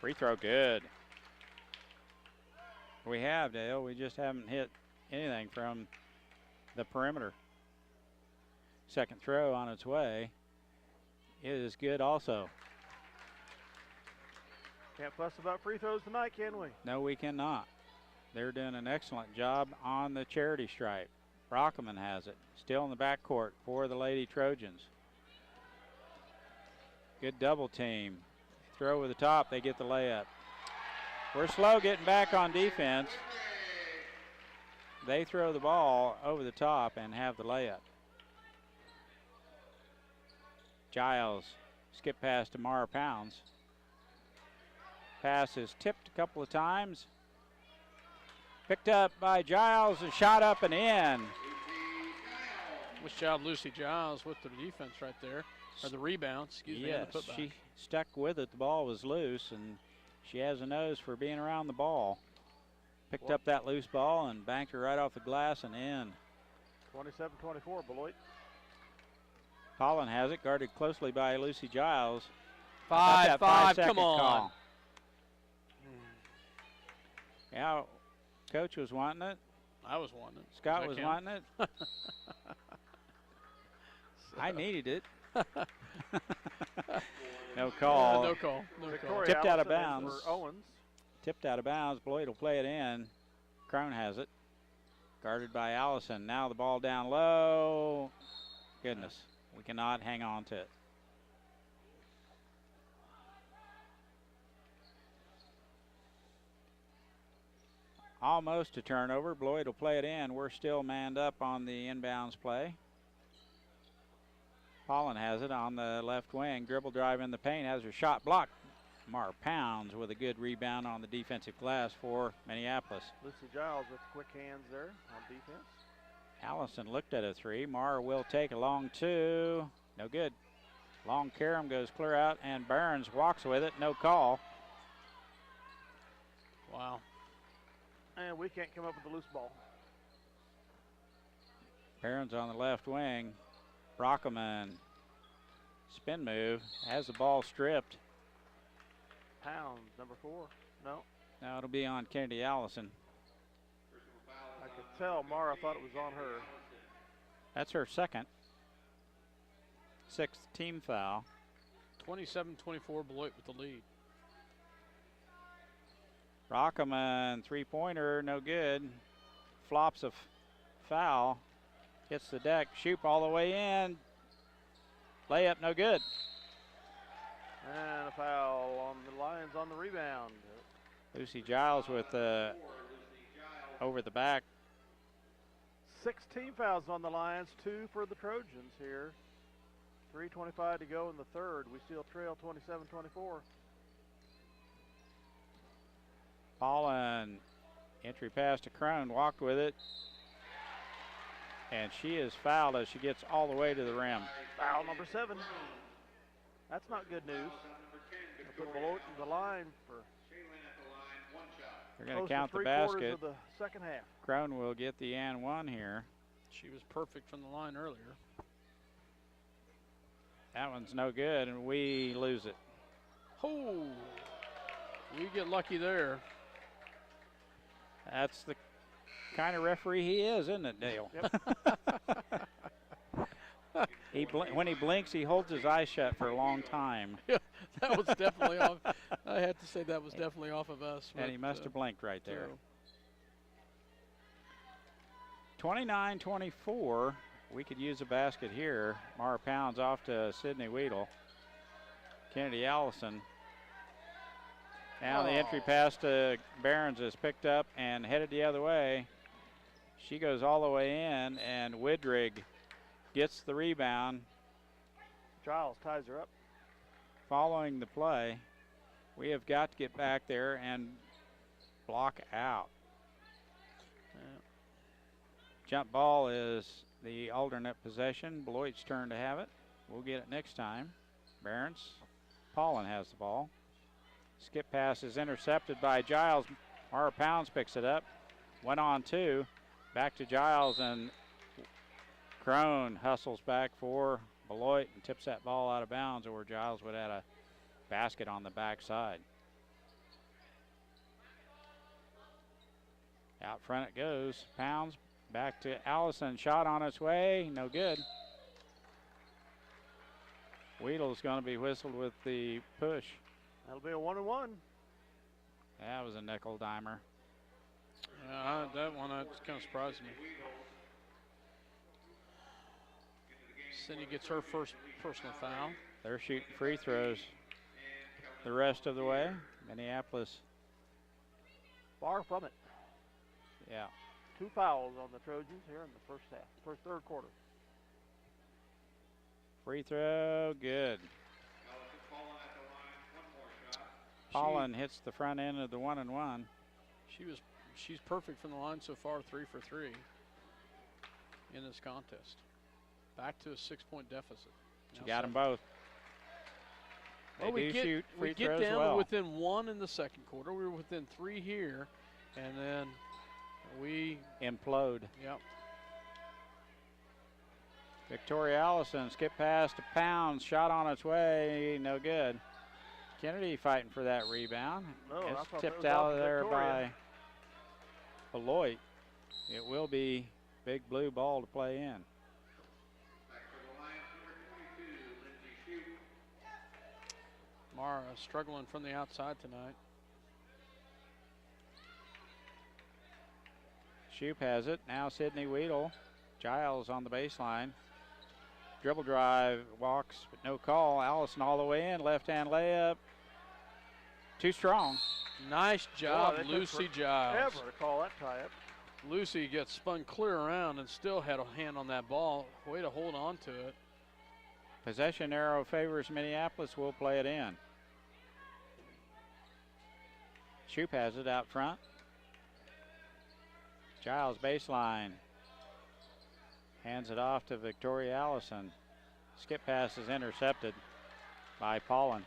Free throw, good. We have, Dale. We just haven't hit anything from the perimeter. Second throw on its way. It is good also. Can't fuss about free throws tonight, can we? No, we cannot. They're doing an excellent job on the charity stripe. Brockman has it. Still in the backcourt for the Lady Trojans. Good double team. Throw over the top, they get the layup. We're slow getting back on defense. They throw the ball over the top and have the layup. Giles, skip pass to Mara Pounds. Pass is tipped a couple of times. Picked up by Giles and shot up and in. Nice job, Lucy Giles, with the defense right there. Or the rebound, excuse me, and the Yes, putback. she stuck with it. The ball was loose, and she has a nose for being around the ball. Picked up that loose ball and banked her right off the glass and in. 27-24, Beloit. Pollen has it, guarded closely by Lucy Giles. Five, come second on. call. Yeah, Coach was wanting it. I was wanting it. Scott Does was that wanting it. I needed it. No call. No call. No call. Victoria Tipped out of Allison in bounds. for Owens. Tipped out of bounds. Beloit will play it in. Crone has it. Guarded by Allison. Now the ball down low. Goodness, we cannot hang on to it. Almost a turnover. Beloit will play it in. We're still manned up on the inbounds play. Pollen has it on the left wing. Dribble drive in the paint. Has her shot blocked. Mar Pounds with a good rebound on the defensive glass for Minneapolis. Lucy Giles with quick hands there on defense. Allison looked at a three. Mar will take a long two. No good. Long carom goes clear out, and Behrens walks with it. No call. Wow. And we can't come up with the loose ball. Barron's on the left wing. Brockerman, spin move, has the ball stripped. Pounds, number 4. No. Now it'll be on Kennedy Allison. I could tell Mara thought it was on her. That's her second. 6th team foul. 27-24 Beloit with the lead. Brockerman, three-pointer, no good. Flops a foul. Hits the deck, shoot all the way in. Layup, no good. And a foul on the Lions on the rebound. Lucy Giles with over the back. 16 fouls on the Lions, 2 for the Trojans here. 3:25 to go in the third. We still trail 27-24. Paulin, entry pass to Crone, walked with it. And she is fouled as she gets all the way to the rim. Foul number 7. That's not good news. They'll put Beloit in the line for They're going close to count to the 3/4 basket. of the second half. Crone will get the and one here. She was perfect from the line earlier. That one's no good, and we lose it. Oh, we get lucky there. That's the kind of referee he is, isn't it, Dale? Yep. When he blinks, he holds his eyes shut for a long time. Yeah, that was definitely off. I had to say that was definitely off of us. And he must have blinked right there. So. 29-24. We could use a basket here. Mara Pounds off to Sydney Weedle. Kennedy Allison. Now the entry pass to Barons is picked up and headed the other way. She goes all the way in, and Widrig gets the rebound. Giles ties her up. Following the play, we have got to get back there and block out. Jump ball is the alternate possession. Beloit's turn to have it. We'll get it next time. Barons. Paulin has the ball. Skip pass is intercepted by Giles. Mara Pounds picks it up. 1-on-2. Back to Giles, and Crone hustles back for Beloit and tips that ball out of bounds, or Giles would add a basket on the backside. Out front it goes. Pounds back to Allison. Shot on its way. No good. Weedle's going to be whistled with the push. That'll be a 1-and-1. That was a nickel dimer. That one that's kind of surprised me. Cindy gets her first personal foul. They're shooting free throws the rest of the way. Minneapolis. Far from it. Yeah. 2 fouls on the Trojans here in the first half, third quarter. Free throw, good. Paulin hits the front end of the 1-and-1. She's perfect from the line so far, 3 for 3 in this contest. Back to a 6-point deficit. She got them both. Well, they do shoot free we get throws down well. to within 1 in the second quarter. We were within 3 here, and then we implode. Yep. Victoria Allison, skip pass to Pounds, shot on its way, no good. Kennedy fighting for that rebound. No, I it's thought tipped that was out off of there Victoria. by Beloit. It will be big blue ball to play in. Mara struggling from the outside tonight. Shoup has it. Now Sydney Weedle. Giles on the baseline. Dribble drive, walks, but no call. Allison all the way in. Left-hand layup. Too strong. Nice job, Boy, Lucy Giles. Ever to call that tie-up. Lucy gets spun clear around and still had a hand on that ball. Way to hold on to it. Possession arrow favors Minneapolis. Will play it in. Shoup has it out front. Giles baseline. Hands it off to Victoria Allison. Skip pass is intercepted by Paulin.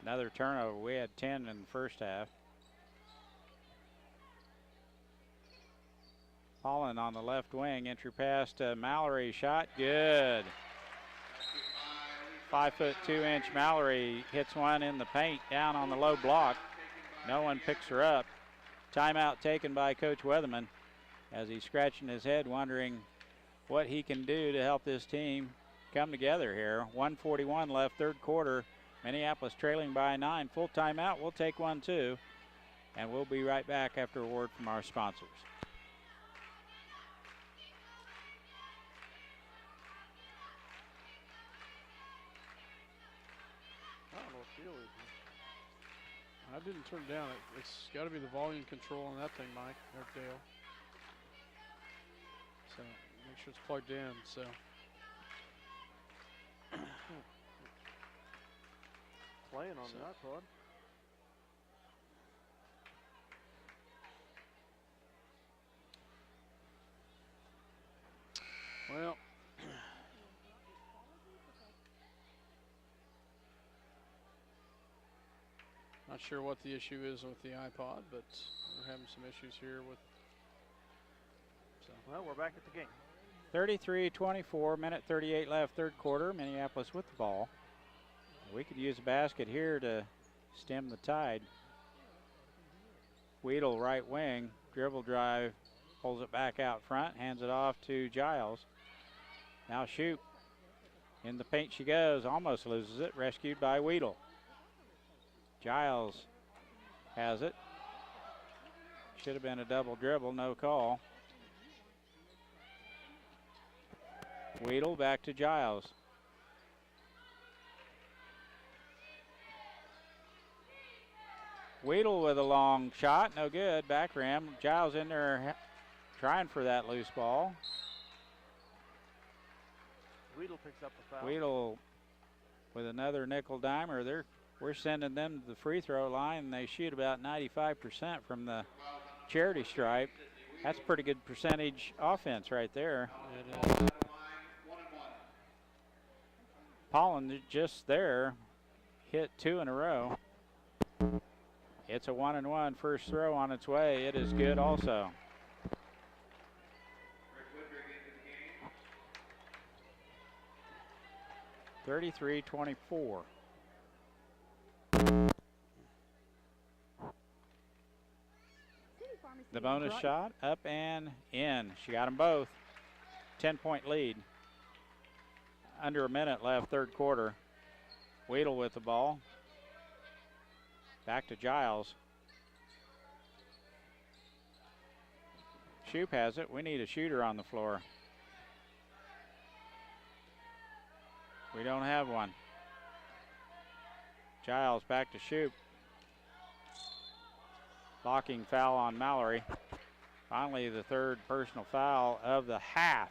Another turnover. We had 10 in the first half. Pollen on the left wing, entry pass to Mallory, shot, good. 5'2" Mallory hits one in the paint down on the low block. No one picks her up. Timeout taken by Coach Weatherman as he's scratching his head wondering what he can do to help this team come together here. 1:41 left, third quarter. Minneapolis trailing by 9. Full timeout. We'll take one too. And we'll be right back after a word from our sponsors. I don't know what the deal is. I didn't turn it down. It's got to be the volume control on that thing, Mike, or Dale. So make sure it's plugged in. So Playing on the iPod. well, not sure what the issue is with the iPod, but we're having some issues here with. So Well, we're back at the game. 33-24, minute 38 left, third quarter. Minneapolis with the ball. We could use a basket here to stem the tide. Weedle, right wing, dribble drive, pulls it back out front, hands it off to Giles. Now shoot. In the paint she goes, almost loses it, rescued by Weedle. Giles has it. Should have been a double dribble, no call. Weedle back to Giles. Weedle with a long shot, no good, back rim. Giles in there trying for that loose ball. Weedle picks up the foul. Weedle with another nickel dimer. We're sending them to the free throw line, and they shoot about 95% from the charity stripe. That's pretty good percentage offense right there. it is. Pollen just there, hit 2 in a row. It's a 1-and-1 first throw on its way. It is good also. (33-24). The bonus shot up and in. She got them both. 10-point lead. Under a minute left, third quarter. Weedle with the ball. Back to Giles. Shoop has it. We need a shooter on the floor. We don't have one. Giles back to Shoop. Blocking foul on Mallory. Finally, the third personal foul of the half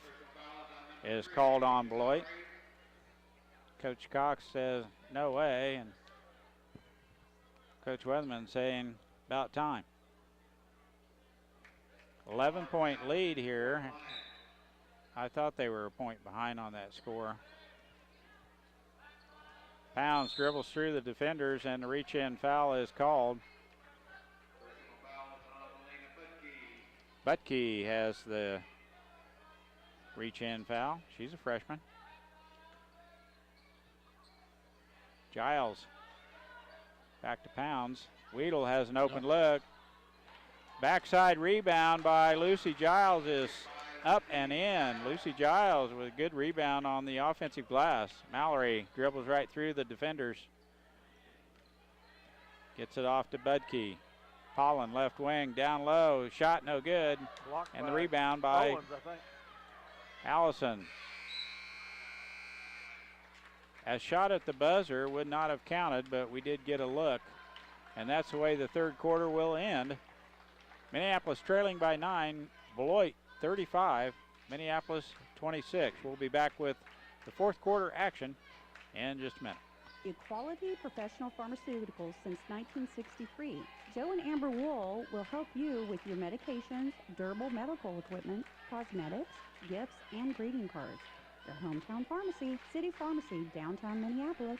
is called on Beloit. Coach Cox says, no way, and Coach Weatherman saying, about time. 11-point lead here. I thought they were a point behind on that score. Pounds dribbles through the defenders, and the reach-in foul is called. Butke has the reach-in foul. She's a freshman. Giles back to Pounds. Weedle has an open look. Backside rebound by Lucy Giles is up and in. Lucy Giles with a good rebound on the offensive glass. Mallory dribbles right through the defenders. Gets it off to Budke. Pollen left wing down low. Shot no good. Blocked and the rebound by Owens, I think. Allison. A shot at the buzzer would not have counted, but we did get a look. And that's the way the third quarter will end. Minneapolis trailing by 9. Beloit 35. Minneapolis 26. We'll be back with the fourth quarter action in just a minute. Equality Professional Pharmaceuticals since 1963. Joe and Amber Wool will help you with your medications, durable medical equipment, cosmetics, gifts, and greeting cards. Your hometown pharmacy, City Pharmacy, downtown Minneapolis.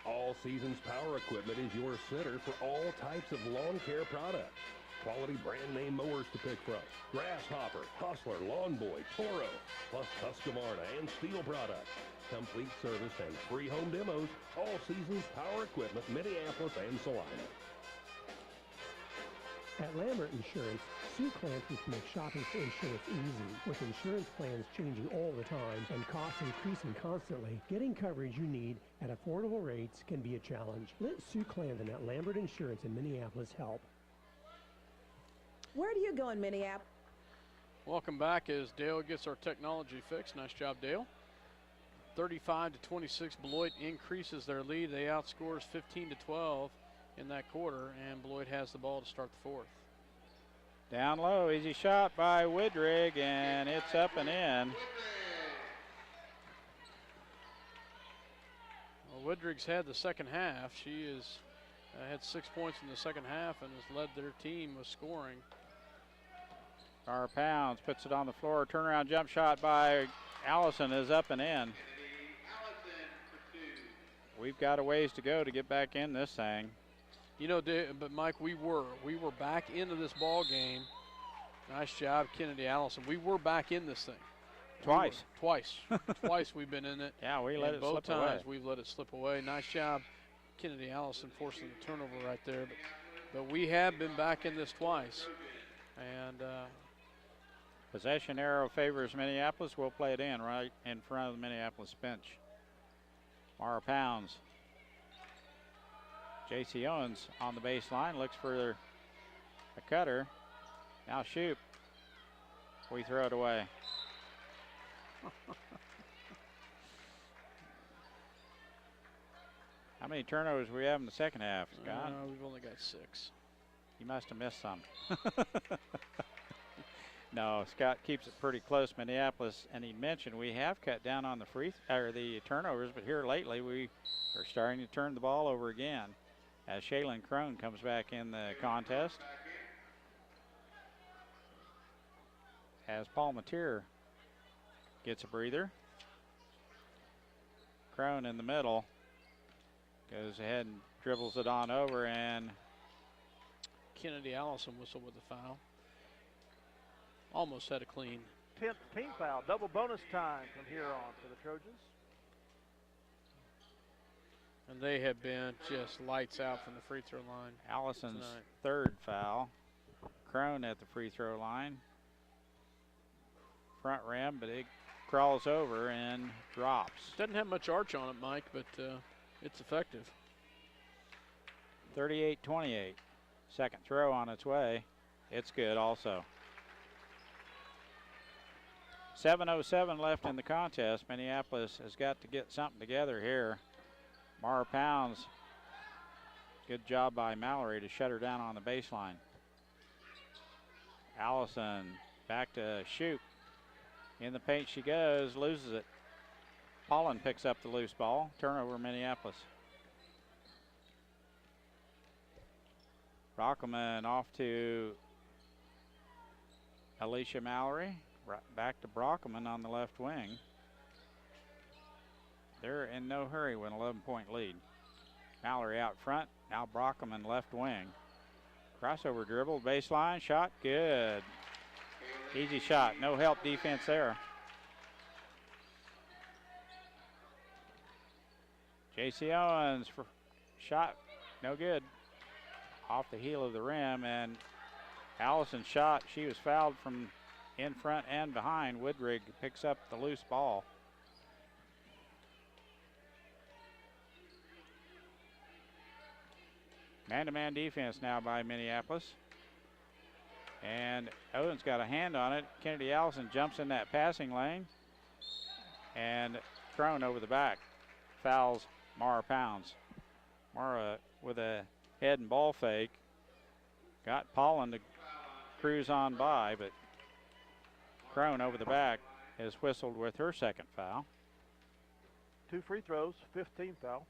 All Seasons Power Equipment is your center for all types of lawn care products. quality brand name mowers to pick from. Grasshopper, Hustler, Lawn Boy, Toro, plus Husqvarna and Steel products. Complete service and free home demos. All seasons power equipment, Minneapolis and Salina. At Lambert Insurance, Sue Clancy can make shopping for insurance easy. With insurance plans changing all the time and costs increasing constantly, getting coverage you need at affordable rates can be a challenge. Let Sue Clanton at Lambert Insurance in Minneapolis help. Where do you go in Minneapolis? Welcome back as Dale gets our technology fixed. Nice job, Dale. 35-26, Beloit increases their lead. They outscores 15-12 in that quarter, and Beloit has the ball to start the fourth. Down low, easy shot by Widrig, and it's up and in. Well, Widrig's had the second half. She has had 6 points in the second half and has led their team with scoring. Pounds puts it on the floor. Turnaround jump shot by Allison is up and in. We've got a ways to go to get back in this thing. You know, but Mike, we were back into this ball game. Nice job, Kennedy Allison. We were back in this thing. Twice. Twice we've been in it. Yeah, we let it slip away. Both times we've let it slip away. Nice job, Kennedy Allison, forcing the turnover right there. But we have been back in this twice. And possession arrow favors Minneapolis. We'll play it in right in front of the Minneapolis bench. Mara Pounds. J.C. Owens on the baseline, looks for a cutter. Now shoot. We throw it away. How many turnovers we have in the second half, Scott? We've only got 6. You must have missed some. No, Scott keeps it pretty close, Minneapolis, and he mentioned we have cut down on the turnovers, but here lately we are starting to turn the ball over again as Shaylin Crone comes back in the contest. As Paul Mateer gets a breather. Crone in the middle goes ahead and dribbles it on over, and Kennedy Allison whistled with the foul. Almost had a clean. 10th team foul, double bonus time from here on for the Trojans. And they have been just lights out from the free throw line. Allison's tonight. Third foul. Crone at the free throw line. Front rim, but it crawls over and drops. Doesn't have much arch on it, Mike, but it's effective. 38-28. Second throw on its way. It's good also. 7:07 left in the contest. Minneapolis has got to get something together here. Mara Pounds, good job by Mallory to shut her down on the baseline. Allison back to shoot. In the paint she goes, loses it. Paulin picks up the loose ball. Turnover Minneapolis. Brockelman off to Alicia Mallory. Right back to Brockelman on the left wing. They're in no hurry with an 11-point lead. Mallory out front. Now Brockelman left wing. Crossover dribble, baseline, shot, good. Easy shot, no help defense there. J.C. Owens for shot, no good. Off the heel of the rim, and Allison shot. She was fouled from in front and behind. Woodrig picks up the loose ball. Man-to-man defense now by Minneapolis. And Owens got a hand on it. Kennedy Allison jumps in that passing lane. And Crone over the back. Fouls Mara Pounds. Mara with a head and ball fake. Got Paulin to cruise on by, but Crone over the back is whistled with her second foul. 2 free throws, 15 foul.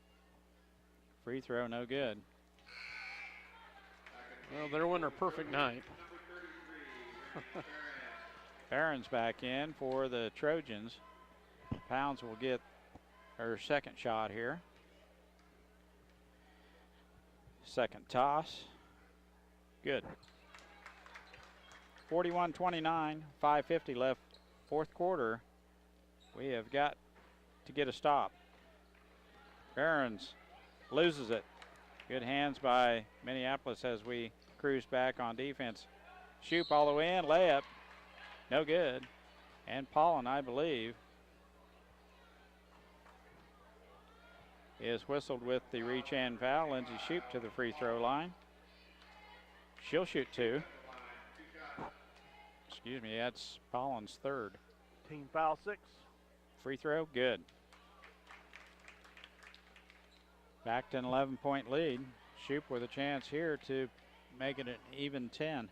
Free throw no good. Well, they're winning a perfect night. Barron's back in for the Trojans. Pounds will get her second shot here. Second toss. Good. 41-29, 5:50 left, fourth quarter. We have got to get a stop. Behrens loses it. Good hands by Minneapolis as we cruise back on defense. Shoop all the way in, layup, no good. And Paulin, I believe, is whistled with the reach-in foul. Lindsay Shoop to the free throw line. She'll shoot two. Excuse me, that's Paulin's third. Team foul 6. Free throw, good. Back to an 11-point lead. Shoop with a chance here to make it an even 10.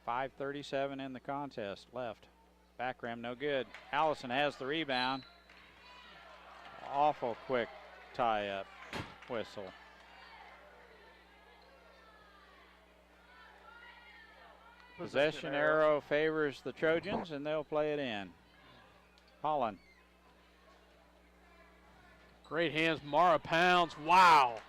5:37 in the contest left. Back rim, no good. Allison has the rebound. Awful quick tie-up whistle. Possession arrow favors the Trojans, and they'll play it in. Holland. Great hands, Mara Pounds. Wow.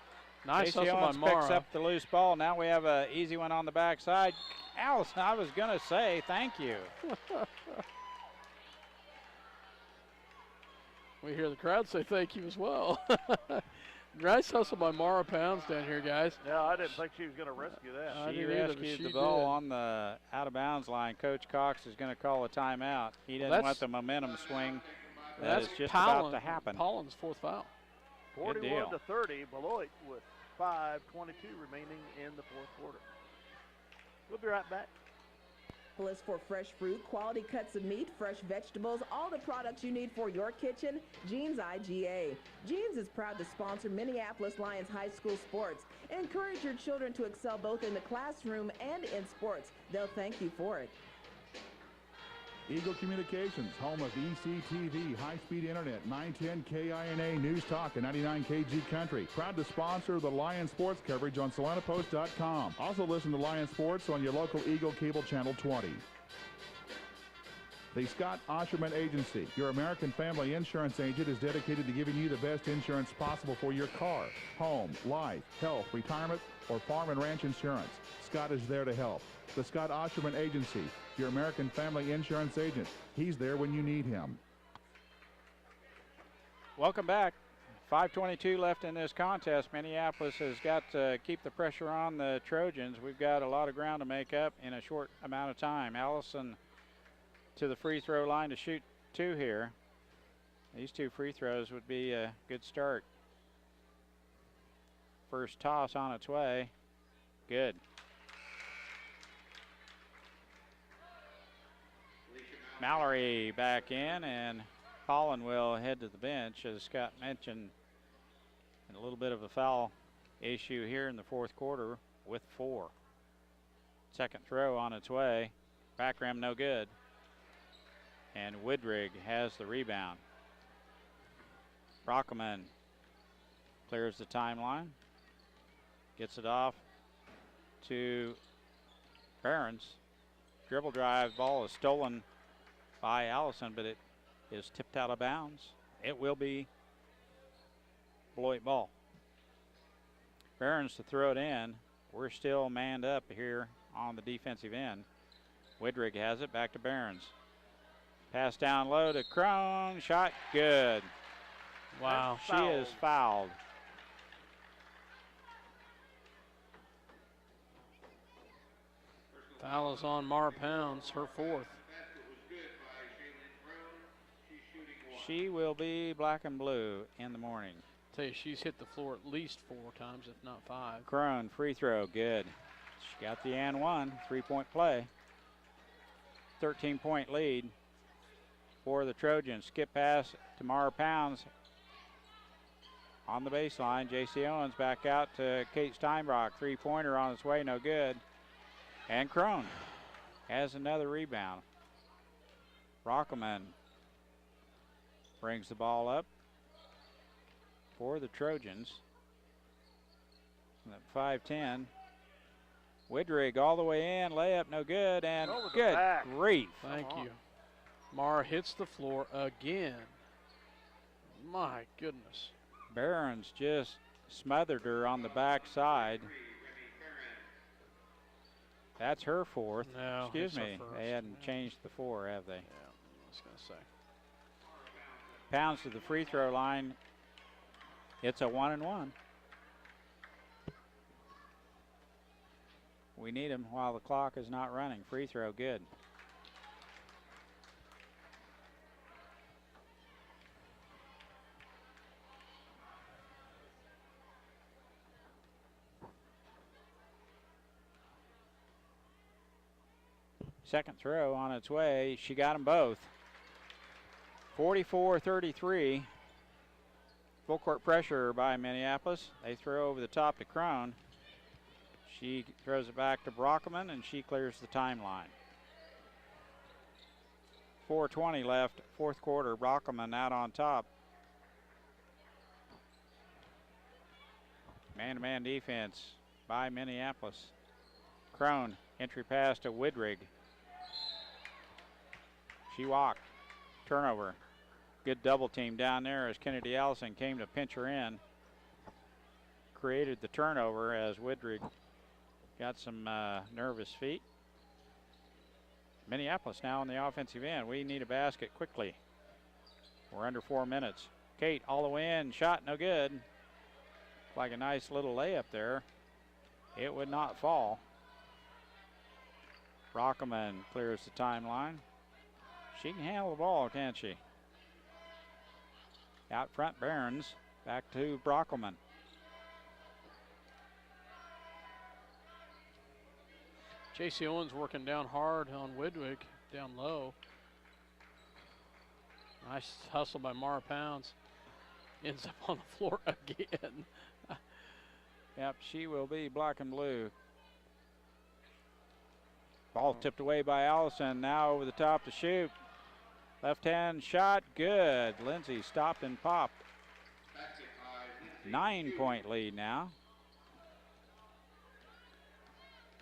Nice Casey hustle by Owens Mara. picks up the loose ball. Now we have an easy one on the backside. Allison, I was going to say thank you. We hear the crowd say thank you as well. Nice hustle by Mara Pounds down here, guys. Yeah, I didn't think she was going to rescue that. I She didn't either, but rescued she the ball did. on the out-of-bounds line. Coach Cox is going to call a timeout. He doesn't want the momentum swing that is just about to happen. Paulin's fourth foul. 41-30, Beloit with 5:22 remaining in the fourth quarter. We'll be right back. Minneapolis for fresh fruit, quality cuts of meat, fresh vegetables, all the products you need for your kitchen. Jeans IGA. Jeans is proud to sponsor Minneapolis Lions High School sports. Encourage your children to excel both in the classroom and in sports. They'll thank you for it. Eagle Communications, home of ECTV, high-speed internet, 910 KINA News Talk, and 99 KG Country. Proud to sponsor the Lion Sports coverage on SolanaPost.com. Also listen to Lion Sports on your local Eagle Cable Channel 20. The Scott Osherman Agency, your American family insurance agent, is dedicated to giving you the best insurance possible for your car, home, life, health, retirement, or farm and ranch insurance. Scott is there to help. The Scott Osherman Agency, your American family insurance agent. He's there when you need him. Welcome back. 5:22 left in this contest. Minneapolis has got to keep the pressure on the Trojans. We've got a lot of ground to make up in a short amount of time. Allison to the free throw line to shoot two here. These two free throws would be a good start. First toss on its way. Good. Mallory back in, and Collin will head to the bench, as Scott mentioned. And a little bit of a foul issue here in the fourth quarter with 4. Second throw on its way. Back rim no good. And Woodrig has the rebound. Brockelman clears the timeline. Gets it off to Behrens. Dribble drive, ball is stolen by Allison, but it is tipped out of bounds. It will be Beloit ball. Behrens to throw it in. We're still manned up here on the defensive end. Woodrig has it, back to Behrens. Pass down low to Crone, shot good. Wow. She is fouled. Foul is on Mara Pounds, her fourth. She will be black and blue in the morning. Tell you, she's hit the floor at least 4 times, if not 5. Crone, free throw, good. She got the and one, 3-point play. 13-point lead for the Trojans. Skip pass to Mara Pounds on the baseline. J.C. Owens back out to Kate Steinbrock. 3-pointer on its way, no good. And Crone has another rebound. Brockelman brings the ball up for the Trojans. At 5:10. Woodrig all the way in, layup no good, and good grief. Thank you. Mara hits the floor again. My goodness. Behrens just smothered her on the backside. That's her fourth. No, Excuse it's her me. first. They hadn't changed the 4, have they? Yeah, I was going to say. Pounds to the free throw line. It's a 1-and-1. We need him while the clock is not running. Free throw, good. Second throw on its way. She got them both. 44-33. Full court pressure by Minneapolis. They throw over the top to Crone. She throws it back to Brockman, and she clears the timeline. 4:20 left, fourth quarter. Brockman out on top. Man-to-man defense by Minneapolis. Crone, entry pass to Widrig. She walked. Turnover. Good double team down there as Kennedy Allison came to pinch her in. Created the turnover as Widrig got some nervous feet. Minneapolis now on the offensive end. We need a basket quickly. We're under 4 minutes. Kate all the way in. Shot no good. Like a nice little layup there. It would not fall. Brockman clears the timeline. She can handle the ball, can't she? Out front, Barons. Back to Brockman. J.C. Owens working down hard on Widwig, down low. Nice hustle by Mara Pounds. Ends up on the floor again. Yep, she will be black and blue. Ball tipped away by Allison. Now over the top to shoot. Left hand shot, good. Lindsay stopped and popped. 9-point lead now.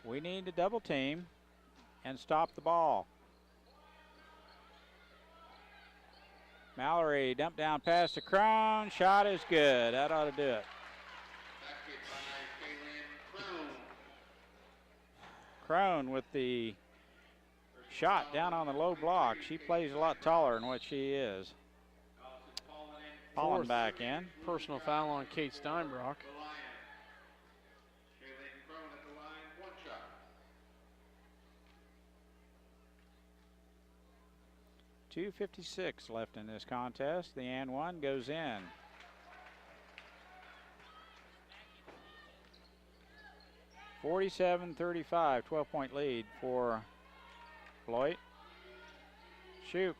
We need to double team and stop the ball. Mallory dump down pass to Crone. Shot is good. That ought to do it. Crone with the shot down on the low block. She plays a lot taller than what she is. Falling back in. Personal foul on Kate Steinbrock. 2:56 left in this contest. The and one goes in. (47-35), 12-point lead for Beloit. Shoot.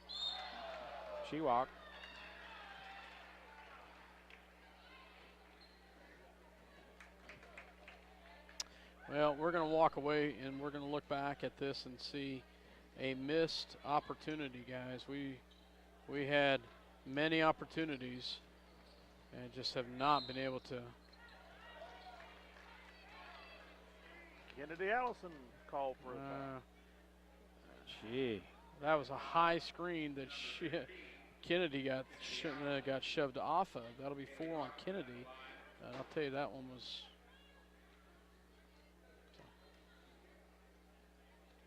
She walked. Well, we're going to walk away and we're going to look back at this and see a missed opportunity, guys. We had many opportunities and just have not been able to. Kennedy Allison called for a foul. Gee. That was a high screen that Kennedy got shoved off of. That'll be 4 on Kennedy. I'll tell you, that one was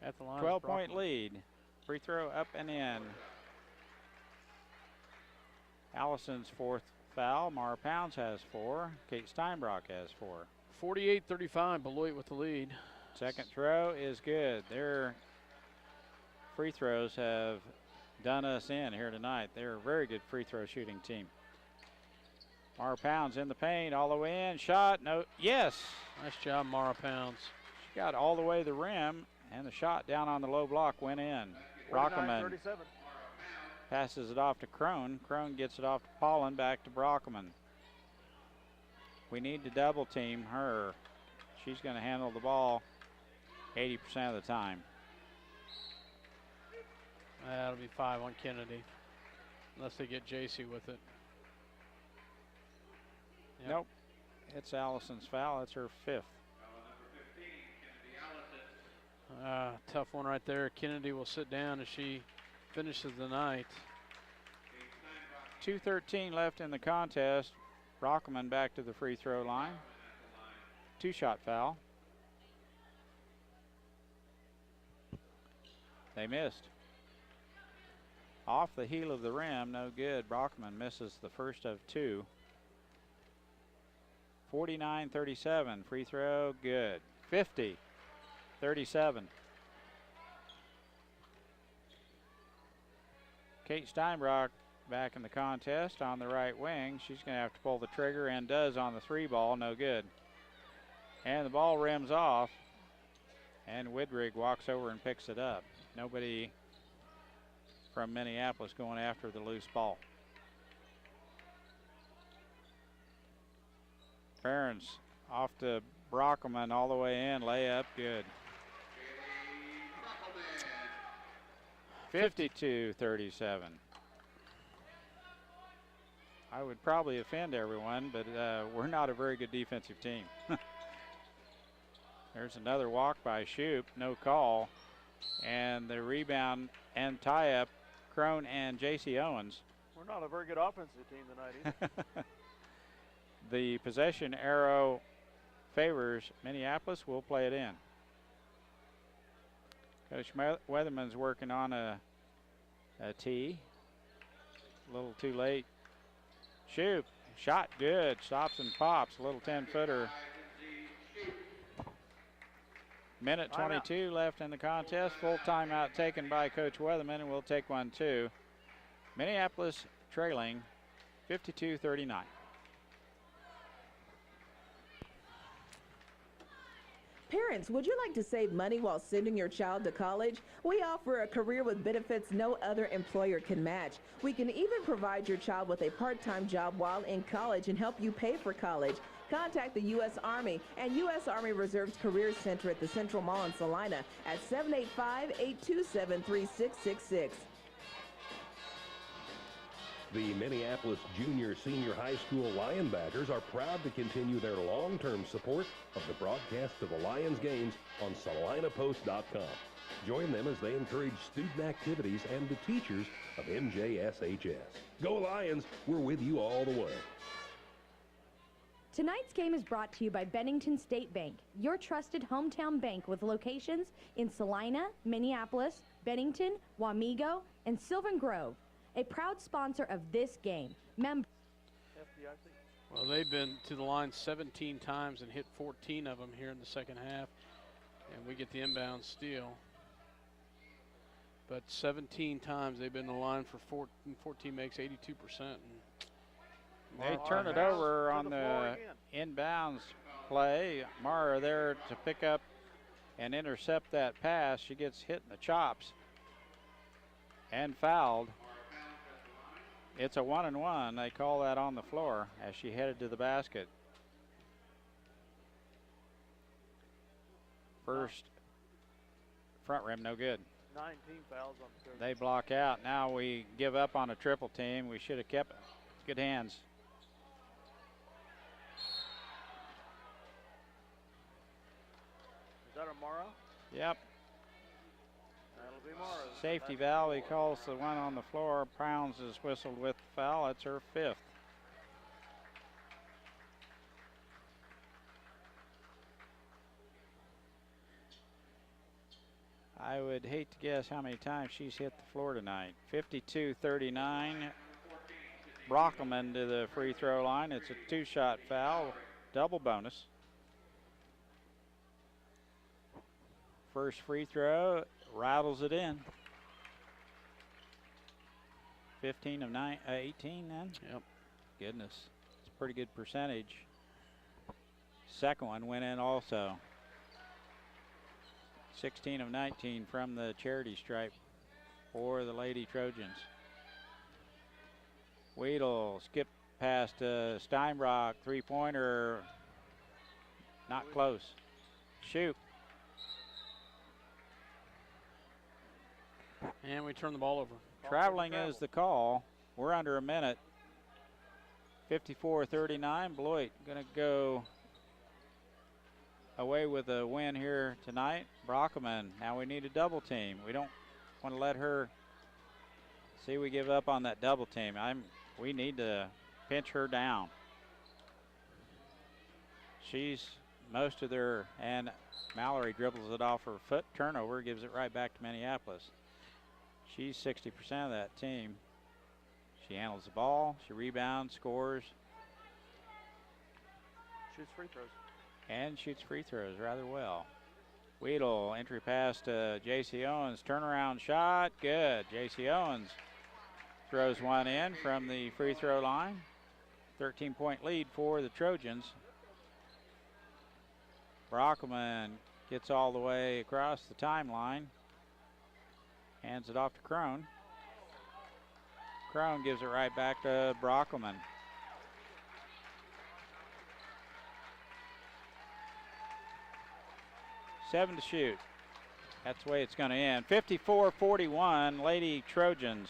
at the line. 12-point lead. Free throw up and in. Allison's fourth foul. Mara Pounds has 4. Kate Steinbrock has 4. 48-35, Beloit with the lead. Second throw is good. Their free throws have done us in here tonight. They're a very good free throw shooting team. Mara Pounds in the paint, all the way in. Shot, no, yes. Nice job, Mara Pounds. She got all the way to the rim, and the shot down on the low block went in. Brockman passes it off to Crone. Crone gets it off to Paulin, back to Brockman. We need to double team her. She's going to handle the ball 80% of the time. That'll be 5 on Kennedy, unless they get JC with it. Yep. Nope. It's Allison's foul. It's her 5th. Tough one right there. Kennedy will sit down as she finishes the night. 2:13 left in the contest. Brockman back to the free throw line. 2-shot foul. They missed. Off the heel of the rim, no good. Brockman misses the first of two. 49-37, free throw, good. 50-37. Kate Steinbrock back in the contest on the right wing. She's going to have to pull the trigger and does on the three ball, no good. And the ball rims off, and Widrig walks over and picks it up. Nobody from Minneapolis going after the loose ball. Barons off to Brockman all the way in, layup, good. 52-37. I would probably offend everyone, but we're not a very good defensive team. There's another walk by Shoup, no call. And the rebound and tie-up, Crone and J.C. Owens. We're not a very good offensive team tonight either. The possession arrow favors Minneapolis. We'll play it in. Coach Weatherman's working on a tee. A little too late. Shoup, shot good, stops and pops. A little 10-footer. Minute 22 left in the contest. Full timeout taken by Coach Weatherman, and we'll take one too. Minneapolis trailing 52-39. Parents, would you like to save money while sending your child to college? We offer a career with benefits no other employer can match. We can even provide your child with a part-time job while in college and help you pay for college. Contact the U.S. Army and U.S. Army Reserve's Career Center at the Central Mall in Salina at 785-827-3666. The Minneapolis Junior-Senior High School Lionbackers are proud to continue their long-term support of the broadcast of the Lions games on SalinaPost.com. Join them as they encourage student activities and the teachers of MJSHS. Go Lions! We're with you all the way. Tonight's game is brought to you by Bennington State Bank, your trusted hometown bank with locations in Salina, Minneapolis, Bennington, Wamego, and Sylvan Grove. A proud sponsor of this game. Member FDIC. Well, they've been to the line 17 times and hit 14 of them here in the second half. And we get the inbound steal. But 17 times they've been to the line for 14 makes 82%. They turn it over on the inbounds play. Mara there to pick up and intercept that pass. She gets hit in the chops and fouled. It's a 1-and-1. They call that on the floor as she headed to the basket. First front rim, no good. 19 fouls on the third. They block out. Now we give up on a triple team. We should have kept it. Good hands. Is that Amara? Yep. That'll be Mara. Safety valve. He calls the one on the floor. Pounds is whistled with the foul. It's her fifth. I would hate to guess how many times she's hit the floor tonight. 52-39. Brockman to the free throw line. It's a two-shot foul. Double bonus. First free throw, rattles it in. 15 of 18 then? Yep. Goodness, it's a pretty good percentage. Second one went in also. 16 of 19 from the charity stripe for the Lady Trojans. Weedle skip past Steinbrock, three-pointer, not close. Shoot. And we turn the ball over. Traveling is the call. We're under a minute. 54-39. Beloit going to go away with a win here tonight. Brockman, now we need a double team. We don't want to let her see we give up on that double team. We need to pinch her down. She's most of their, and Mallory dribbles it off her foot. Turnover, gives it right back to Minneapolis. She's 60% of that team. She handles the ball, she rebounds, scores, Shoots free throws. and shoots free throws rather well. Weedle, entry pass to J.C. Owens, turnaround shot, good. J.C. Owens throws one in from the free throw line. 13-point lead for the Trojans. Brockelman gets all the way across the timeline. Hands it off to Crone. Crone gives it right back to Brockelman. Seven to shoot. That's the way it's going to end. 54-41, Lady Trojans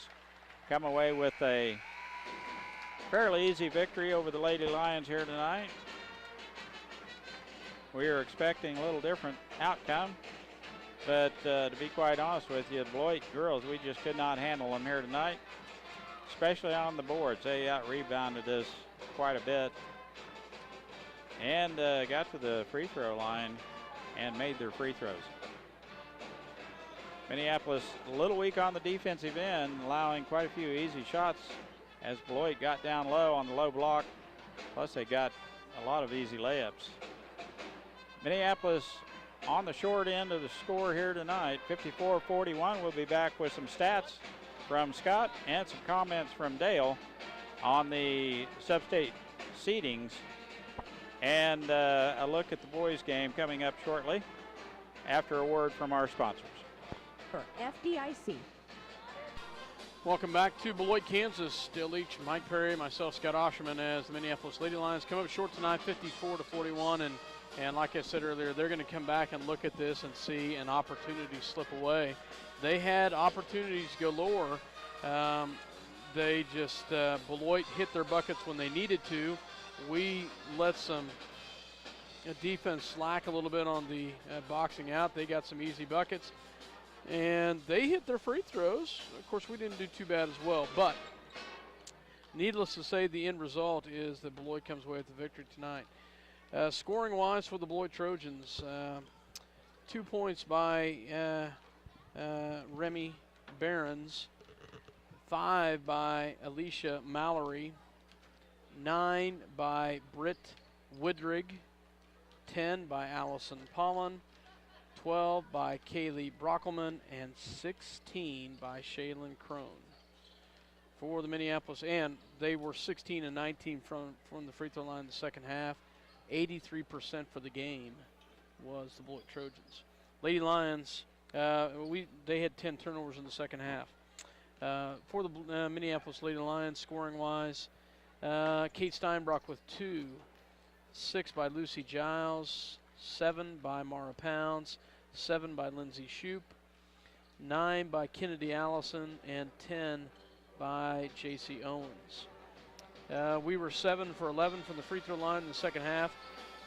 come away with a fairly easy victory over the Lady Lions here tonight. We are expecting a little different outcome, but to be quite honest with you, Beloit girls, we just could not handle them here tonight, especially on the boards. They out-rebounded us quite a bit and got to the free throw line and made their free throws. Minneapolis a little weak on the defensive end, allowing quite a few easy shots as Beloit got down low on the low block. Plus they got a lot of easy layups. Minneapolis on the short end of the score here tonight, 54-41. We'll be back with some stats from Scott and some comments from Dale on the sub-state seedings and a look at the boys game coming up shortly after a word from our sponsors. For FDIC. Welcome back to Beloit, Kansas. Dale Leach, Mike Perry, myself, Scott Osherman, as the Minneapolis Lady Lions come up short tonight, 54-41. And like I said earlier, they're going to come back and look at this and see an opportunity slip away. They had opportunities galore. They just, Beloit hit their buckets when they needed to. We let some defense slack a little bit on the boxing out. They got some easy buckets. And they hit their free throws. Of course, we didn't do too bad as well. But needless to say, the end result is that Beloit comes away with the victory tonight. Scoring-wise for the Beloit Trojans, 2 points by Remy Behrens, 5 by Alicia Mallory, 9 by Britt Woodrig, 10 by Allison Pollan, 12 by Kaylee Brockelman, and 16 by Shaylin Crone for the Minneapolis. And they were 16 and 19 from the free throw line in the second half. 83% for the game was the Beloit Trojans. Lady Lions, they had 10 turnovers in the second half. For the Minneapolis Lady Lions, scoring-wise, Kate Steinbrock with 2, 6 by Lucy Giles, 7 by Mara Pounds, 7 by Lindsay Shoup, 9 by Kennedy Allison, and 10 by J.C. Owens. We were 7 for 11 from the free throw line in the second half.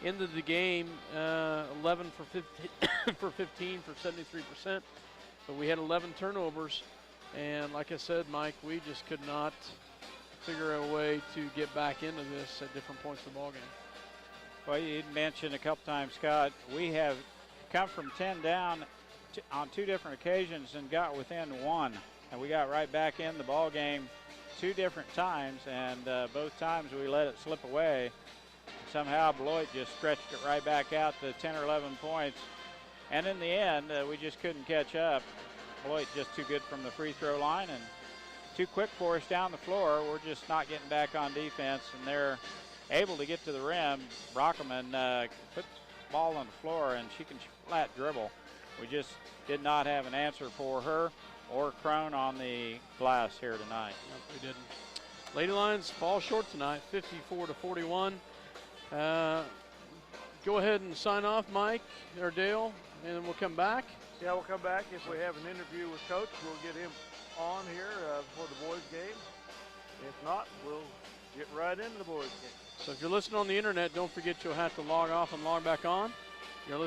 Ended the game 11 for 15 for 15 for 73%. But we had 11 turnovers, and like I said, Mike, we just could not figure out a way to get back into this at different points of the ball game. Well, you mentioned a couple times, Scott, we have come from 10 down on 2 different occasions and got within 1, and we got right back in the ball game 2 different times, and both times we let it slip away. Somehow Beloit just stretched it right back out to 10 or 11 points, and in the end we just couldn't catch up. Beloit just too good from the free throw line and too quick for us down the floor. We're just not getting back on defense, and they're able to get to the rim. Brockelman put the ball on the floor, and she can flat dribble. We just did not have an answer for her or Crone on the glass here tonight. Nope, we didn't. Lady Lions fall short tonight, 54-41. Go ahead and sign off, Mike or Dale, and we'll come back. Yeah, we'll come back. If we have an interview with Coach, we'll get him on here for the boys' game. If not, we'll get right into the boys' game. So if you're listening on the internet, don't forget you'll have to log off and log back on. You're listening